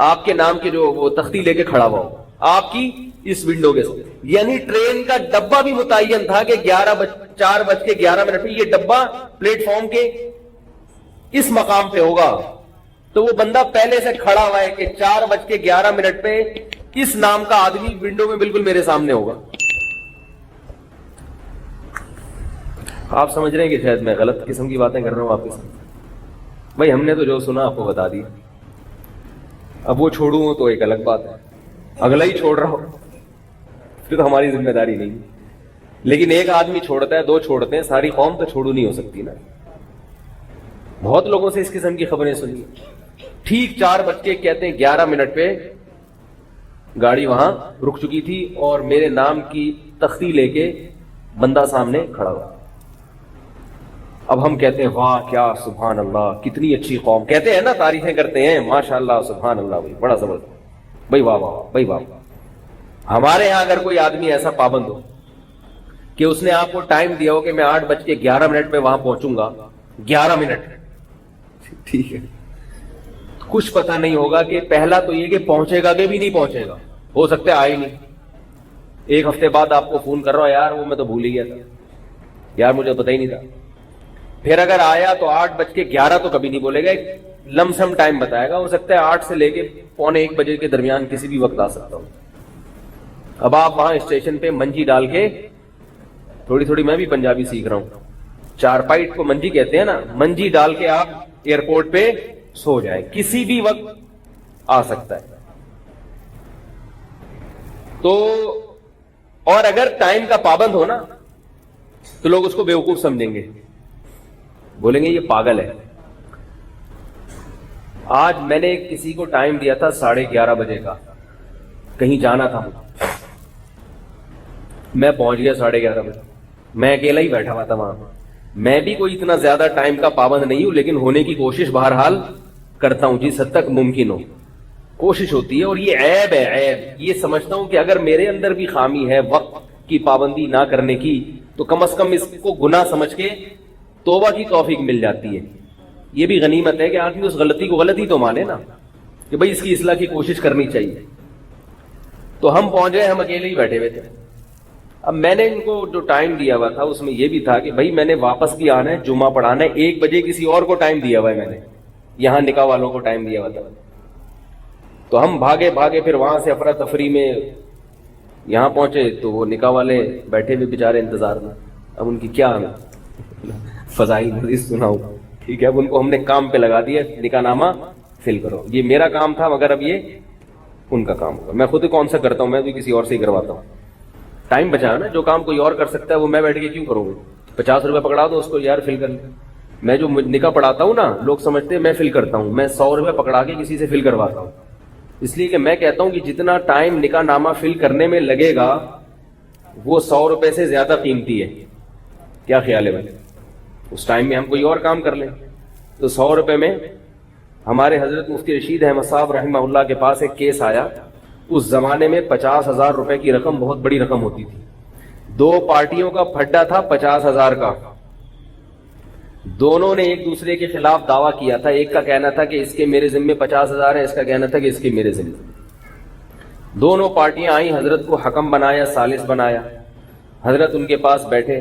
آپ کے نام کی جو وہ تختی لے کے کھڑا ہوا ہو آپ کی اس ونڈو کے سامنے، یعنی ٹرین کا ڈبہ بھی متعین تھا کہ 4:11 پہ یہ ڈبہ پلیٹ فارم کے اس مقام پہ ہوگا، تو وہ بندہ پہلے سے کھڑا ہوا ہے کہ 4:11 پہ اس نام کا آدمی ونڈو میں بالکل میرے سامنے ہوگا۔ آپ سمجھ رہے ہیں کہ شاید میں غلط قسم کی باتیں کر رہا ہوں آپ کے سامنے؟ بھائی ہم نے تو جو سنا آپ کو بتا دیا، اب وہ چھوڑوں تو ایک الگ بات ہے، اگلا ہی چھوڑ رہا ہوں پھر تو ہماری ذمہ داری نہیں، لیکن ایک آدمی چھوڑتا ہے، 2 چھوڑتے ہیں، ساری قوم تو چھوڑو نہیں ہو سکتی نا۔ بہت لوگوں سے اس قسم کی خبریں سنی، ٹھیک 4:11 پہ گاڑی وہاں رک چکی تھی اور میرے نام کی تختی لے کے بندہ سامنے کھڑا ہوا۔ اب ہم کہتے ہیں واہ کیا سبحان اللہ، کتنی اچھی قوم، کہتے ہیں نا، تعریفیں کرتے ہیں، ماشاء اللہ سبحان اللہ، بھائی بڑا زبردست، بھائی واہ واہ، بھائی واہ۔ ہمارے یہاں اگر کوئی آدمی ایسا پابند ہو کہ اس نے آپ کو ٹائم دیا ہو کہ میں 8:11 پہ وہاں پہنچوں گا، 11 منٹ، ٹھیک ہے، کچھ پتہ نہیں ہوگا کہ پہلا تو یہ کہ پہنچے گا کہ بھی نہیں پہنچے گا، ہو سکتا ہے آئے نہیں، ایک ہفتے بعد آپ کو فون کر رہا ہوں، یار وہ میں تو بھول ہی گیا تھا، یار مجھے پتہ ہی نہیں تھا. پھر اگر آیا تو 8:11 تو کبھی نہیں بولے گا، ایک لم سم ٹائم بتائے گا، ہو سکتا ہے 8 سے لے کے 1:45 کے درمیان کسی بھی وقت آ سکتا ہوں. اب آپ وہاں اسٹیشن پہ منجی ڈال کے، تھوڑی میں بھی پنجابی سیکھ رہا ہوں، چارپائی کو منجی کہتے ہیں نا، منجی ڈال کے آپ ایئرپورٹ پہ سو جائیں، کسی بھی وقت آ سکتا ہے. تو اور اگر ٹائم کا پابند ہو نا تو لوگ اس کو بیوقوف سمجھیں گے، بولیں گے یہ پاگل ہے. آج میں نے کسی کو ٹائم دیا تھا 11:30 کا، کہیں جانا تھا، میں پہنچ گیا 11:30 بجے، میں اکیلا ہی بیٹھا ہوا تھا وہاں. میں بھی کوئی اتنا زیادہ ٹائم کا پابند نہیں ہوں، لیکن ہونے کی کوشش بہرحال کرتا ہوں جس حد تک ممکن ہو، کوشش ہوتی ہے. اور یہ عیب ہے، عیب یہ سمجھتا ہوں کہ اگر میرے اندر بھی خامی ہے وقت کی پابندی نہ کرنے کی، تو کم از کم اس کو گناہ سمجھ کے توبہ کی توفیق مل جاتی ہے. یہ بھی غنیمت ہے کہ آدمی اس غلطی کو غلطی تو مانے نا، کہ بھئی اس کی اصلاح کی کوشش کرنی چاہیے. تو ہم پہنچ گئے، ہم اکیلے ہی بیٹھے ہوئے تھے. اب میں نے ان کو جو ٹائم دیا ہوا تھا اس میں یہ بھی تھا کہ بھائی میں نے واپس بھی آنا ہے، جمعہ پڑھانا ہے. 1 بجے کسی اور کو ٹائم دیا ہوا ہے، میں نے یہاں نکاح والوں کو ٹائم دیا ہوا تھا. تو ہم بھاگے پھر وہاں سے افراتفری میں یہاں پہنچے تو وہ نکاح والے بیٹھے ہوئے بیچارے انتظار میں. اب ان کی کیا فضائی حدیث سناؤں، ٹھیک ہے. اب ان کو ہم نے کام پہ لگا دیا، نکاح نامہ فل کرو. یہ میرا کام تھا مگر اب یہ ان کا کام ہوگا. میں خود کون سا کرتا ہوں، میں بھی کسی اور سے ہی کرواتا ہوں. ٹائم بچانا نا، جو کام کوئی اور کر سکتا ہے وہ میں بیٹھ کے کیوں کروں گا. 50 روپے پکڑا دو اس کو، یار فل کر لیں. میں جو نکاح پڑھاتا ہوں نا، لوگ سمجھتے ہیں میں فل کرتا ہوں، میں 100 روپے پکڑا کے کسی سے فل کرواتا ہوں. اس لیے کہ میں کہتا ہوں کہ جتنا ٹائم نکاح نامہ فل کرنے میں لگے گا وہ 100 روپے سے زیادہ قیمتی ہے. کیا خیال ہے بھائی؟ اس ٹائم میں ہم کوئی اور کام کر لیں. تو 100 روپے میں ہمارے حضرت مفتی رشید احمد صاحب رحمہ اللہ کے پاس ایک کیس آیا. اس زمانے میں 50,000 روپے کی رقم بہت بڑی رقم ہوتی تھی. 2 پارٹیوں کا پھڈا تھا 50,000 کا. دونوں نے ایک دوسرے کے خلاف دعویٰ کیا تھا. ایک کا کہنا تھا کہ اس کے میرے ذمے 50,000 ہے، اس کا کہنا تھا کہ اس کے میرے ذمے. دونوں پارٹیاں آئیں، حضرت کو حکم بنایا، ثالث بنایا. حضرت ان کے پاس بیٹھے.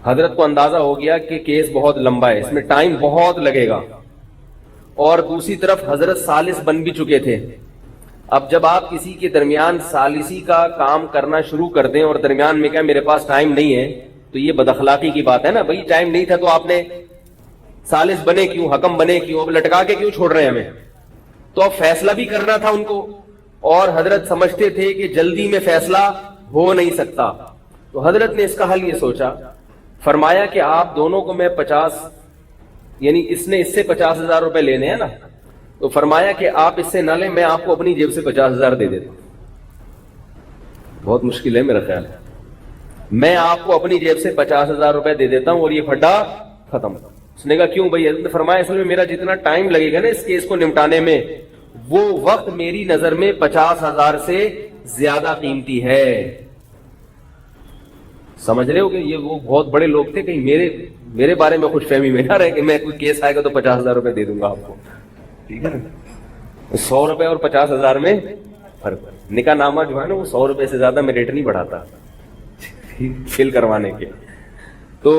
حضرت کو اندازہ ہو گیا کہ کیس بہت لمبا ہے، اس میں ٹائم بہت لگے گا. اور دوسری طرف حضرت ثالث بن بھی چکے تھے. اب جب آپ کسی کے درمیان ثالثی کا کام کرنا شروع کر دیں اور درمیان میں کہا میرے پاس ٹائم نہیں ہے، تو یہ بد اخلاقی کی بات ہے نا. بھائی ٹائم نہیں تھا تو آپ نے ثالث بنے کیوں، حکم بنے کیوں، اب لٹکا کے کیوں چھوڑ رہے ہیں ہمیں. تو اب فیصلہ بھی کرنا تھا ان کو، اور حضرت سمجھتے تھے کہ جلدی میں فیصلہ ہو نہیں سکتا. تو حضرت نے اس کا حل یہ سوچا، فرمایا کہ آپ دونوں کو میں 50، یعنی اس نے اس سے 50,000 روپے لینے ہیں نا، تو فرمایا کہ آپ اس سے نہ لیں، میں آپ کو اپنی جیب سے 50,000 دے دیتا ہوں. بہت مشکل ہے میرا خیال ہے. میں آپ کو اپنی جیب سے 50,000 روپے دے دیتا ہوں اور یہ پھڈا ختم. اس نے کہا کیوں بھائی؟ حضرت نے فرمایا اصل میں میرا جتنا ٹائم لگے گا نا اس کیس کو نمٹانے میں، وہ وقت میری نظر میں 50,000 سے زیادہ قیمتی ہے. سمجھ رہے ہو کہ یہ وہ بہت بڑے لوگ تھے، کہیں میرے بارے میں خوش فہمی میں نہ رہے کہ میں کوئی کیس آئے گا تو 50,000 روپے دے دوں گا آپ کو. ٹھیک ہے نا، 100 روپے اور 50,000 میں فرق. نکاح نامہ جو ہے نا وہ 100 روپے سے زیادہ میں ریٹ نہیں بڑھاتا فل کروانے کے. تو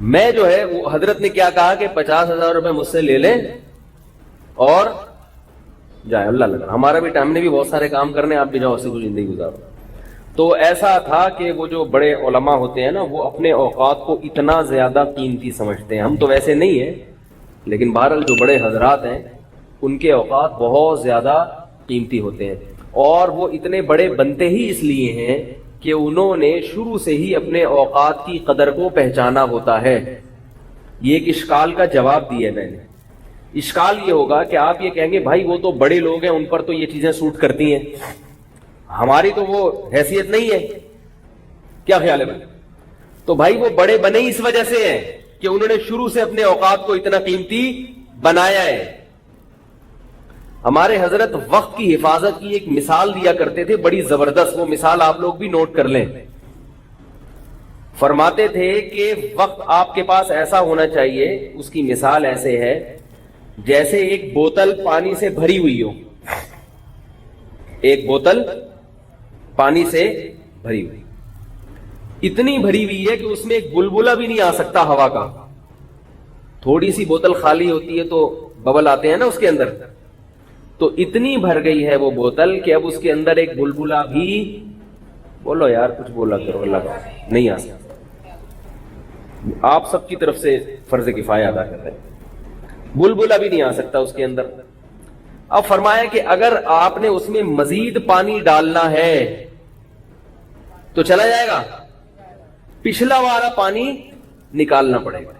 میں جو ہے وہ حضرت نے کیا کہا کہ 50,000 روپے مجھ سے لے لیں اور جائے. اللہ لگا ہمارا بھی ٹائم نے بھی بہت سارے کام کرنے، آپ بھی جاؤ سے کچھ زندگی گزارو. تو ایسا تھا کہ وہ جو بڑے علماء ہوتے ہیں نا، وہ اپنے اوقات کو اتنا زیادہ قیمتی سمجھتے ہیں. ہم تو ویسے نہیں ہیں، لیکن بہرحال جو بڑے حضرات ہیں ان کے اوقات بہت زیادہ قیمتی ہوتے ہیں. اور وہ اتنے بڑے بنتے ہی اس لیے ہیں کہ انہوں نے شروع سے ہی اپنے اوقات کی قدر کو پہچانا ہوتا ہے. یہ ایک اشکال کا جواب دیا میں نے. اشکال یہ ہوگا کہ آپ یہ کہیں گے بھائی وہ تو بڑے لوگ ہیں، ان پر تو یہ چیزیں سوٹ کرتی ہیں، ہماری تو وہ حیثیت نہیں ہے. کیا خیال ہے بھائی؟ تو بھائی وہ بڑے بنے ہی اس وجہ سے ہیں کہ انہوں نے شروع سے اپنے اوقات کو اتنا قیمتی بنایا ہے. ہمارے حضرت وقت کی حفاظت کی ایک مثال دیا کرتے تھے بڑی زبردست، وہ مثال آپ لوگ بھی نوٹ کر لیں. فرماتے تھے کہ وقت آپ کے پاس ایسا ہونا چاہیے، اس کی مثال ایسے ہے جیسے ایک بوتل پانی سے بھری ہوئی ہو. ایک بوتل پانی سے بھری ہوئی، اتنی بھری ہوئی ہے کہ اس میں ایک بلبلہ بھی نہیں آ سکتا ہوا کا. تھوڑی سی بوتل خالی ہوتی ہے تو ببل آتے ہیں نا اس کے اندر، تو اتنی بھر گئی ہے وہ بوتل کہ اب اس کے اندر ایک بلبلہ بھی، بولو یار کچھ بولا کرو اللہ کا، نہیں آ سکتا. آپ سب کی طرف سے فرض کفایہ ادا کر رہے ہیں، بلبلہ بھی نہیں آ سکتا اس کے اندر. اب فرمایا کہ اگر آپ نے اس میں مزید پانی ڈالنا ہے تو چلا جائے گا، پچھلا والا پانی نکالنا پڑے گا.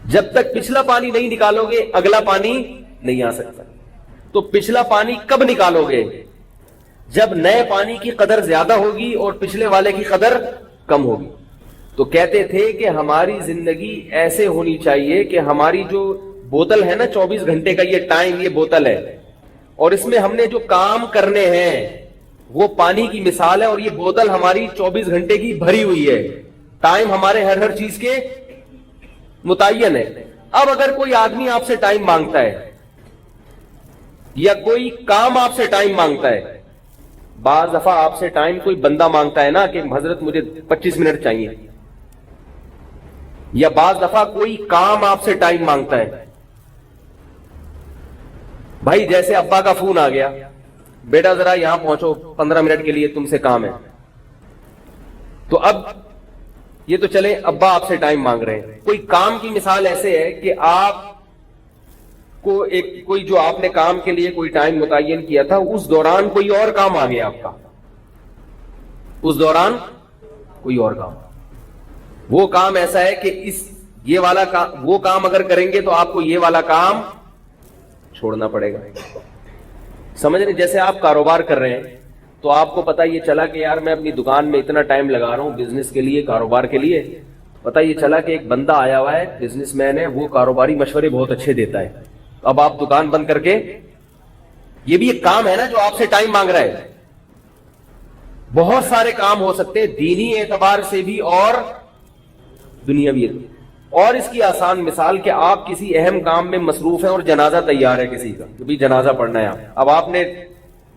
جب تک پچھلا پانی نہیں نکالو گے اگلا پانی نہیں آ سکتا. تو پچھلا پانی کب نکالو گے؟ جب نئے پانی کی قدر زیادہ ہوگی اور پچھلے والے کی قدر کم ہوگی. تو کہتے تھے کہ ہماری زندگی ایسے ہونی چاہیے کہ ہماری جو بوتل ہے نا 24 گھنٹے کا یہ ٹائم، یہ بوتل ہے، اور اس میں ہم نے جو کام کرنے ہیں وہ پانی کی مثال ہے، اور یہ بوتل ہماری 24 گھنٹے کی بھری ہوئی ہے. ٹائم ہمارے ہر چیز کے متعین ہے. اب اگر کوئی آدمی آپ سے ٹائم مانگتا ہے یا کوئی کام آپ سے ٹائم مانگتا ہے، بعض دفعہ آپ سے ٹائم کوئی بندہ مانگتا ہے نا کہ حضرت مجھے 25 منٹ چاہیے، یا بعض دفعہ کوئی کام آپ سے ٹائم مانگتا ہے. بھائی جیسے ابا کا فون آ گیا، بیٹا ذرا یہاں پہنچو 15 منٹ کے لیے تم سے کام ہے. تو اب یہ تو چلے ابا آپ سے ٹائم مانگ رہے ہیں. کوئی کام کی مثال ایسے ہے کہ آپ کو کوئی جو آپ نے کام کے لیے کوئی ٹائم متعین کیا تھا، اس دوران کوئی اور کام آ گیا آپ کا، اس دوران کوئی اور کام. وہ کام ایسا ہے کہ یہ والا کام، وہ کام اگر کریں گے تو آپ کو یہ والا کام چھوڑنا پڑے گا. سمجھ رہے؟ جیسے آپ کاروبار کر رہے ہیں تو آپ کو پتا یہ چلا کہ یار میں اپنی دکان میں اتنا ٹائم لگا رہا ہوں بزنس کے لیے، کاروبار کے لیے. پتا یہ چلا کہ ایک بندہ آیا ہوا ہے، بزنس مین ہے، وہ کاروباری مشورے بہت اچھے دیتا ہے. اب آپ دکان بند کر کے، یہ بھی ایک کام ہے نا جو آپ سے ٹائم مانگ رہا ہے. بہت سارے کام ہو سکتے ہیں دینی اعتبار سے بھی اور دنیاوی. اور اس کی آسان مثال کہ آپ کسی اہم کام میں مصروف ہیں اور جنازہ تیار ہے کسی کا، بھی جنازہ پڑھنا ہے. اب آپ نے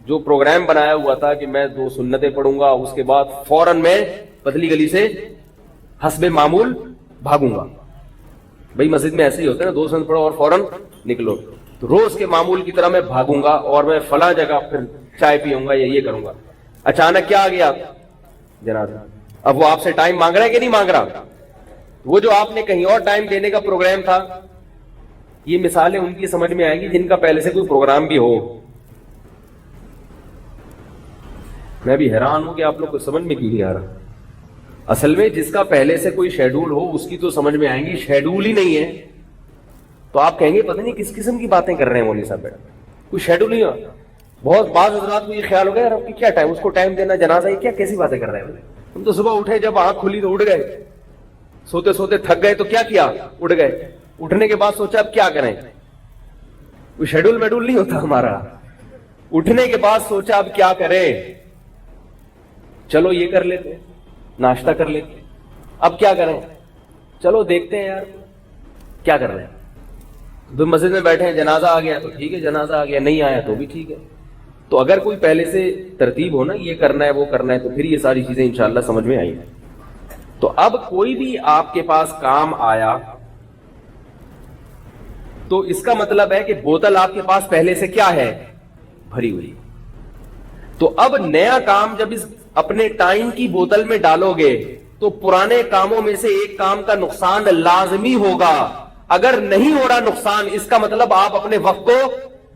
جو پروگرام بنایا ہوا تھا کہ میں 2 سنتیں پڑھوں گا، اس کے بعد فوراً میں پتلی گلی سے حسب معمول بھاگوں گا. بھائی مسجد میں ایسے ہی ہوتا ہے نا، 2 سنت پڑھو اور فوراً نکلو. تو روز کے معمول کی طرح میں بھاگوں گا اور میں فلاں جگہ پھر چائے پیوں گا یا یہ کروں گا. اچانک کیا آ گیا؟ جنازہ. اب وہ آپ سے ٹائم مانگ رہا ہے کہ نہیں مانگ رہا؟ وہ جو آپ نے کہیں اور ٹائم دینے کا پروگرام تھا، یہ مثالیں ان کی سمجھ میں آئیں گی جن کا پہلے سے کوئی پروگرام بھی ہو. میں بھی حیران ہوں کہ آپ لوگ کو سمجھ میں کیوں نہیں آ رہا. اصل میں جس کا پہلے سے کوئی شیڈول ہو اس کی تو سمجھ میں آئیں گی، شیڈول ہی نہیں ہے تو آپ کہیں گے پتہ نہیں کس قسم کی باتیں کر رہے ہیں مولوی صاحب. بیٹا کوئی شیڈول نہیں ہو. بہت بعض حضرات کو یہ خیال ہو گیا یار اب کیا ٹائم، اس کو ٹائم دینا جنازہ، یہ کیا کیسی باتیں کر رہے ہیں. ہم تو صبح اٹھے، جب آنکھ کھلی تو اٹھ گئے، سوتے سوتے تھک گئے تو کیا اٹھ گئے. اٹھنے کے بعد سوچا اب کیا کریں. کوئی شیڈول میڈول نہیں ہوتا ہمارا. اٹھنے کے بعد سوچا اب کیا کریں، چلو یہ کر لیتے، ناشتہ کر لیتے. اب کیا کریں، چلو دیکھتے ہیں یار کیا کر رہے ہیں. تو مسجد میں بیٹھے ہیں، جنازہ آ گیا تو ٹھیک ہے، جنازہ آ گیا، نہیں آیا تو بھی ٹھیک ہے. تو اگر کوئی پہلے سے ترتیب ہو نا، یہ کرنا ہے وہ کرنا ہے، تو پھر یہ ساری چیزیں انشاءاللہ سمجھ میں آئیں. تو اب کوئی بھی آپ کے پاس کام آیا تو اس کا مطلب ہے کہ بوتل آپ کے پاس پہلے سے کیا ہے؟ بھری ہوئی. تو اب نیا کام جب اس اپنے ٹائم کی بوتل میں ڈالو گے تو پرانے کاموں میں سے ایک کام کا نقصان لازمی ہوگا. اگر نہیں ہو رہا نقصان، اس کا مطلب آپ اپنے وقت کو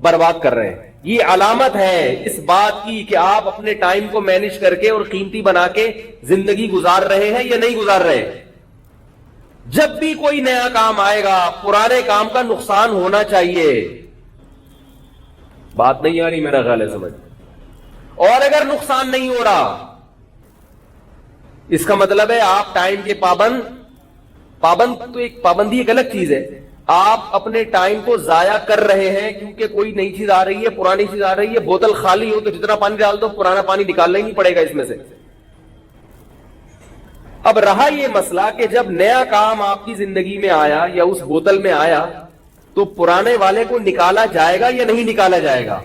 برباد کر رہے ہیں. یہ علامت ہے اس بات کی کہ آپ اپنے ٹائم کو مینج کر کے اور قیمتی بنا کے زندگی گزار رہے ہیں یا نہیں گزار رہے. جب بھی کوئی نیا کام آئے گا پرانے کام کا نقصان ہونا چاہیے. بات نہیں آ رہی میرا خیال ہے سمجھ. اور اگر نقصان نہیں ہو رہا اس کا مطلب ہے آپ ٹائم کے پابند تو ایک پابندی ایک الگ چیز ہے. آپ اپنے ٹائم کو ضائع کر رہے ہیں کیونکہ کوئی نئی چیز آ رہی ہے, پرانی چیز آ رہی ہے. بوتل خالی ہو تو جتنا پانی ڈال دو, پرانا پانی نکالنا ہی نہیں پڑے گا اس میں سے. اب رہا یہ مسئلہ کہ جب نیا کام آپ کی زندگی میں آیا یا اس بوتل میں آیا تو پرانے والے کو نکالا جائے گا یا نہیں نکالا جائے گا؟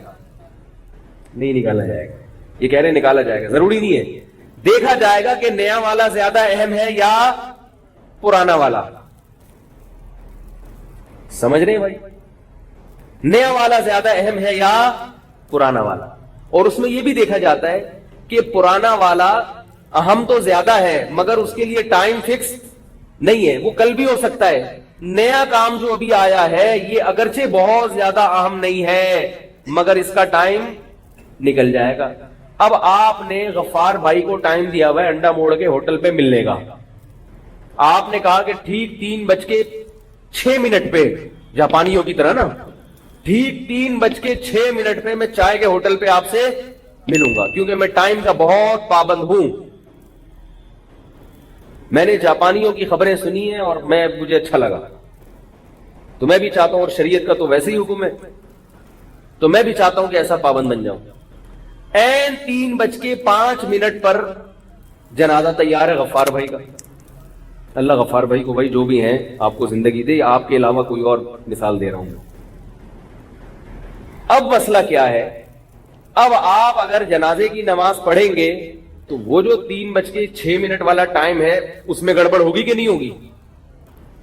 نہیں نکالا جائے گا. یہ کہہ رہے ہیں نکالا جائے گا, ضروری نہیں ہے. دیکھا جائے گا کہ نیا والا زیادہ اہم ہے یا پرانا والا. سمجھ رہے ہیں بھائی؟ نیا والا زیادہ اہم ہے یا پرانا والا. اور اس میں یہ بھی دیکھا جاتا ہے کہ پرانا والا اہم تو زیادہ ہے مگر اس کے لیے ٹائم فکس نہیں ہے, وہ کل بھی ہو سکتا ہے. نیا کام جو ابھی آیا ہے یہ اگرچہ بہت زیادہ اہم نہیں ہے مگر اس کا ٹائم نکل جائے گا. اب آپ نے غفار بھائی کو ٹائم دیا ہوا ہے انڈا موڑ کے ہوٹل پہ ملنے کا. آپ نے کہا کہ ٹھیک 3:06 پہ, جاپانیوں کی طرح نا, ٹھیک 3:06 پہ میں چائے کے ہوٹل پہ آپ سے ملوں گا کیونکہ میں ٹائم کا بہت پابند ہوں. میں نے جاپانیوں کی خبریں سنی ہیں اور مجھے اچھا لگا, تو میں بھی چاہتا ہوں, اور شریعت کا تو ویسے ہی حکم ہے, تو میں بھی چاہتا ہوں کہ ایسا پابند بن جاؤں. این 3:05 پر جنازہ تیار ہے غفار بھائی کا. اللہ غفار بھائی کو بھائی جو بھی ہیں آپ کو زندگی دے, آپ کے علاوہ کوئی اور مثال دے رہا ہوں. اب مسئلہ کیا ہے, اب آپ اگر جنازے کی نماز پڑھیں گے تو وہ جو 3:06 والا ٹائم ہے اس میں گڑبڑ ہوگی کہ نہیں ہوگی؟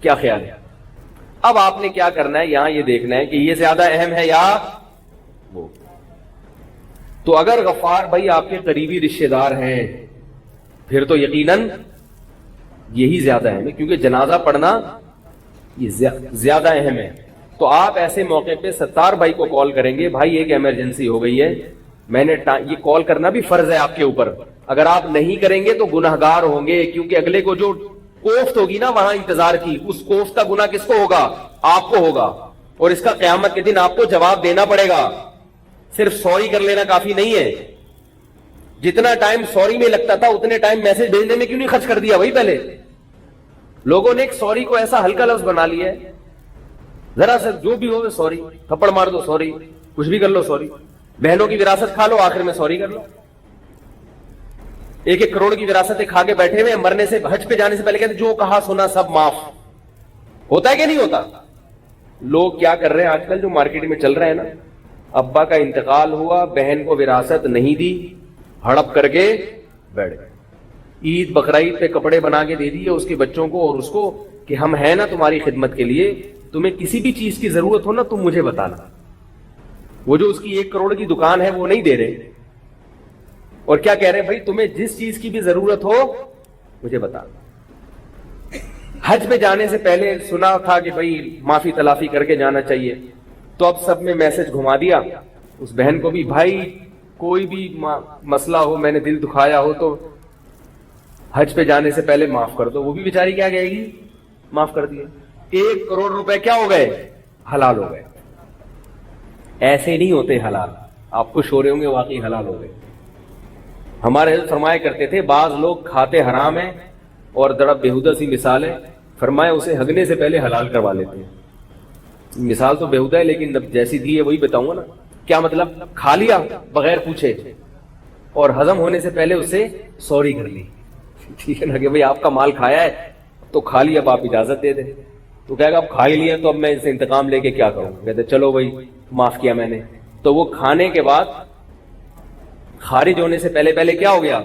کیا خیال ہے؟ اب آپ نے کیا کرنا ہے, یہاں یہ دیکھنا ہے کہ یہ زیادہ اہم ہے یا وہ. تو اگر غفار بھائی آپ کے قریبی رشتے دار ہیں پھر تو یقیناً یہی زیادہ اہم ہے کیونکہ جنازہ پڑھنا یہ زیادہ اہم ہے. تو آپ ایسے موقع پہ ستار بھائی کو کال کریں گے, بھائی ایک ایمرجنسی ہو گئی ہے, میں نے یہ کال کرنا بھی فرض ہے آپ کے اوپر. اگر آپ نہیں کریں گے تو گناہگار ہوں گے کیونکہ اگلے کو جو کوفت ہوگی نا وہاں انتظار کی, اس کوفت کا گناہ کس کو ہوگا؟ آپ کو ہوگا, اور اس کا قیامت کے دن آپ کو جواب دینا پڑے گا. صرف سوری کر لینا کافی نہیں ہے. جتنا ٹائم سوری میں لگتا تھا اتنے ٹائم میسج بھیجنے میں کیوں نہیں خرچ کر دیا بھائی؟ پہلے لوگوں نے ایک سوری کو ایسا ہلکا لفظ بنا لیا ہے, ذرا سا جو بھی ہو سوری, تھپڑ مار دو سوری, کچھ بھی کر لو سوری, بہنوں کی وراثت کھا لو آخر میں سوری کر لو. 1 کروڑ کی وراثتیں کھا کے بیٹھے ہوئے, مرنے سے حج پہ جانے سے پہلے کہتے جو کہا سنا سب معاف. ہوتا ہے کہ نہیں ہوتا؟ لوگ کیا کر رہے ہیں آج کل, جو مارکیٹ میں چل رہا ہے نا, ابا کا انتقال ہوا, بہن کو وراثت نہیں دی, ہڑپ کر کے بیٹھ گئے. عید بقرعید پہ کپڑے بنا کے دے دیے اس کے بچوں کو اور اس کو کہ ہم ہیں نا تمہاری خدمت کے لیے, تمہیں کسی بھی چیز کی ضرورت ہو نا تم مجھے بتانا. وہ جو اس کی 1 کروڑ کی دکان ہے وہ نہیں دے رہے, اور کیا کہہ رہے ہیں, بھائی تمہیں جس چیز کی بھی ضرورت ہو مجھے بتانا. حج پہ جانے سے پہلے سنا تھا کہ بھائی معافی تلافی کر کے جانا چاہیے, تو اب سب میں میسج گھما دیا اس بہن کو بھی, بھائی کوئی بھی مسئلہ ہو, میں نے دل دکھایا ہو تو حج پہ جانے سے پہلے معاف کر دو. وہ بھی بیچاری کیا کہے گی, معاف کر دیا. 1 کروڑ روپے کیا ہو گئے, حلال ہو گئے. ایسے نہیں ہوتے حلال, آپ خوش ہو رہے ہوں گے واقعی حلال ہو گئے. ہمارے حضرت فرمایا کرتے تھے بعض لوگ کھاتے حرام ہیں اور درب بےہودہ سی مثال ہے, فرمایا اسے ہگنے سے پہلے حلال کروا لیتے ہیں. مثال تو بےہودہ ہے لیکن جیسی دی ہے وہی بتاؤں گا نا. کیا مطلب, کھا لیا بغیر پوچھے اور ہضم ہونے سے پہلے اس سے سوری کر لی, ٹھیک ہے نا, کہ بھائی آپ کا مال کھایا ہے تو کھا لیا, اب آپ اجازت دے دیں. تو کہے گا اب کھا ہی لیا تو اب میں اسے انتقام لے کے کیا کروں. کہتے چلو بھائی معاف کیا میں نے. تو وہ کھانے کے بعد خارج ہونے سے پہلے کیا ہو گیا,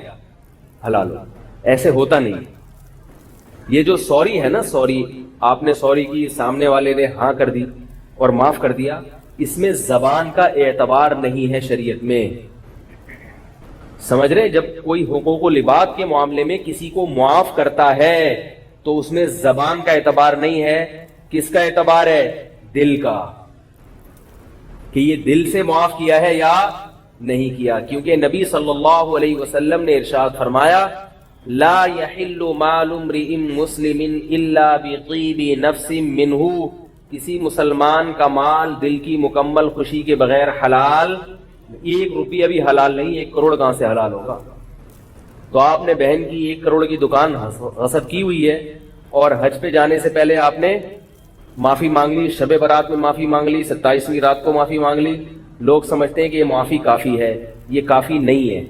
حلال ہو. ایسے ہوتا نہیں. یہ جو سوری ہے نا, سوری آپ نے سوری کی, سامنے والے نے ہاں کر دی اور معاف کر دیا, اس میں زبان کا اعتبار نہیں ہے شریعت میں. سمجھ رہے, جب کوئی حقوق و لباد کے معاملے میں کسی کو معاف کرتا ہے تو اس میں زبان کا اعتبار نہیں ہے. کس کا اعتبار ہے, دل کا, کہ یہ دل سے معاف کیا ہے یا نہیں کیا. کیونکہ نبی صلی اللہ علیہ وسلم نے ارشاد فرمایا, لا يحل مال امرئ مسلم الا بطیب نفس منہ, کسی مسلمان کا مال دل کی مکمل خوشی کے بغیر حلال, 1 روپیہ بھی حلال نہیں, 1 کروڑ کہاں سے حلال ہوگا. تو آپ نے بہن کی 1 کروڑ کی دکان غصب کی ہوئی ہے اور حج پہ جانے سے پہلے آپ نے معافی مانگ لی، شب برات میں معافی مانگ لی، 27ویں رات کو معافی مانگ لی، لوگ سمجھتے ہیں کہ یہ معافی کافی ہے. یہ کافی نہیں ہے.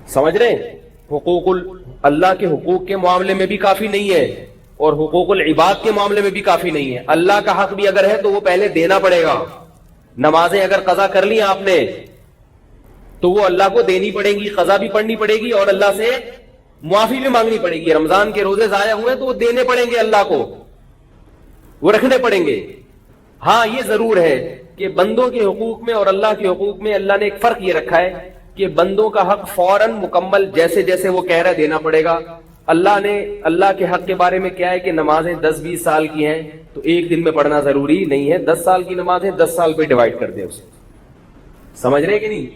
سمجھ رہے ہیں؟ اللہ کے حقوق کے معاملے میں بھی کافی نہیں ہے اور حقوق العباد کے معاملے میں بھی کافی نہیں ہے. اللہ کا حق بھی اگر ہے تو وہ پہلے دینا پڑے گا. نمازیں اگر قضا کر لی آپ نے تو وہ اللہ کو دینی پڑیں گی، قضا بھی پڑھنی پڑے گی اور اللہ سے معافی بھی مانگنی پڑے گی. رمضان کے روزے ضائع ہوئے تو وہ دینے پڑیں گے اللہ کو، وہ رکھنے پڑیں گے. ہاں یہ ضرور ہے کہ بندوں کے حقوق میں اور اللہ کے حقوق میں اللہ نے ایک فرق یہ رکھا ہے کہ بندوں کا حق فوراً مکمل جیسے جیسے وہ کہہ رہا ہے دینا پڑے گا. اللہ نے اللہ کے حق کے بارے میں کیا ہے کہ نمازیں 10-20 سال کی ہیں تو ایک دن میں پڑھنا ضروری نہیں ہے. 10 سال کی نمازیں 10 سال پہ ڈیوائڈ کر دیں اسے. سمجھ رہے کہ نہیں؟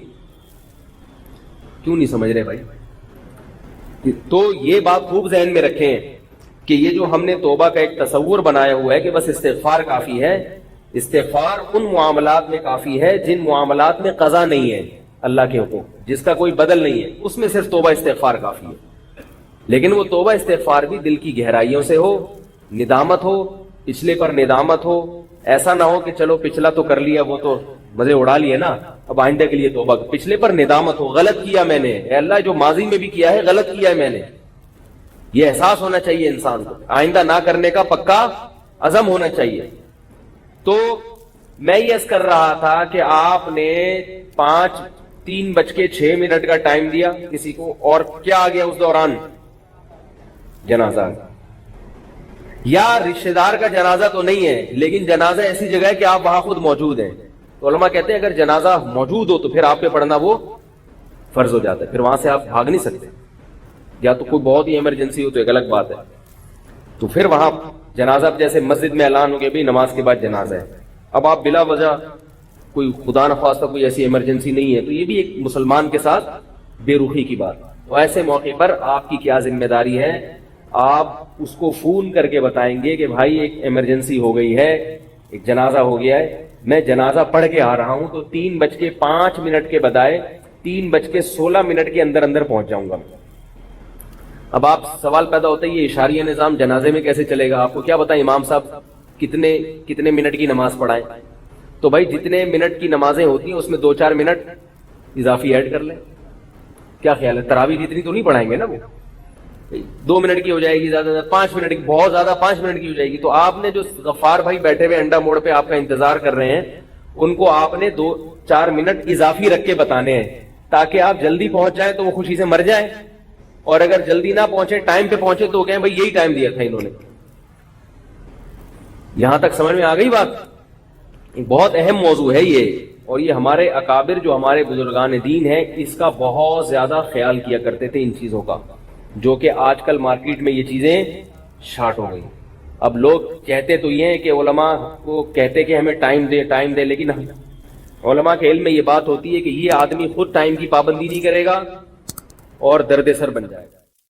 کیوں نہیں سمجھ رہے بھائی؟ تو یہ بات خوب ذہن میں رکھیں کہ یہ جو ہم نے توبہ کا ایک تصور بنایا ہوا ہے کہ بس استغفار کافی ہے، استغفار ان معاملات میں کافی ہے جن معاملات میں قضا نہیں ہے اللہ کے حقوق، جس کا کوئی بدل نہیں ہے، اس میں صرف توبہ استغفار کافی ہے. لیکن وہ توبہ استغفار بھی دل کی گہرائیوں سے ہو، ندامت ہو، پچھلے پر ندامت ہو. ایسا نہ ہو کہ چلو پچھلا تو کر لیا، وہ تو مزے اڑا لیے نا، اب آئندہ کے لیے توبہ. پچھلے پر ندامت ہو، غلط کیا میں نے، اے اللہ جو ماضی میں بھی کیا ہے غلط کیا ہے میں نے، یہ احساس ہونا چاہیے انسان کو، آئندہ نہ کرنے کا پکا عزم ہونا چاہیے. تو میں یہ عرض کر رہا تھا کہ آپ نے 3:06 کا ٹائم دیا کسی کو اور کیا آ گیا اس دوران؟ جنازہ. یا رشتہ دار کا جنازہ تو نہیں ہے لیکن جنازہ ایسی جگہ ہے کہ آپ وہاں خود موجود ہیں. تو علماء کہتے ہیں اگر جنازہ موجود ہو تو پھر آپ پہ پڑھنا وہ فرض ہو جاتا ہے، پھر وہاں سے آپ بھاگ نہیں سکتے. یا تو کوئی بہت ہی ایمرجنسی ہو تو ایک الگ بات ہے، تو پھر وہاں جنازہ جیسے مسجد میں اعلان ہو گیا بھی نماز کے بعد جنازہ ہے، اب آپ بلا وجہ کوئی خدا نخواستہ کوئی ایسی ایمرجنسی نہیں ہے تو یہ بھی ایک مسلمان کے ساتھ بے رخی کی بات. تو ایسے موقع پر آپ کی کیا ذمہ داری ہے؟ آپ اس کو فون کر کے بتائیں گے کہ بھائی ایک ایمرجنسی ہو گئی ہے، ایک جنازہ ہو گیا ہے، میں جنازہ پڑھ کے آ رہا ہوں تو 3:05 کے بدائے 3:16 کے اندر اندر پہنچ جاؤں گا. اب آپ سوال پیدا ہوتا ہے یہ اشاریہ نظام جنازے میں کیسے چلے گا؟ آپ کو کیا بتائیں امام صاحب کتنے منٹ کی نماز پڑھائیں؟ تو بھائی جتنے منٹ کی نمازیں ہوتی ہیں اس میں 2-4 منٹ اضافی ایڈ کر لیں. کیا خیال ہے؟ تراویح اتنی تو نہیں پڑھائیں گے نا، وہ 2 منٹ کی ہو جائے گی، زیادہ 5 منٹ کی، بہت زیادہ 5 منٹ کی ہو جائے گی. تو آپ نے جو غفار بھائی بیٹھے ہوئے انڈا موڑ پہ آپ کا انتظار کر رہے ہیں ان کو آپ نے 2-4 منٹ اضافی رکھ کے بتانے ہیں تاکہ آپ جلدی پہنچ جائیں تو وہ خوشی سے مر جائیں، اور اگر جلدی نہ پہنچے ٹائم پہ پہنچے تو کہیں بھائی یہی ٹائم دیا تھا انہوں نے. یہاں تک سمجھ میں آ گئی بات؟ بہت اہم موضوع ہے یہ، اور یہ ہمارے اکابر جو ہمارے بزرگان دین ہیں اس کا بہت زیادہ خیال کیا کرتے تھے ان چیزوں کا، جو کہ آج کل مارکیٹ میں یہ چیزیں شارٹ ہو گئی. اب لوگ کہتے تو یہ ہیں کہ علماء کو کہتے کہ ہمیں ٹائم دے، لیکن علماء کے علم میں یہ بات ہوتی ہے کہ یہ آدمی خود ٹائم کی پابندی نہیں کرے گا اور درد سر بن جائے گا.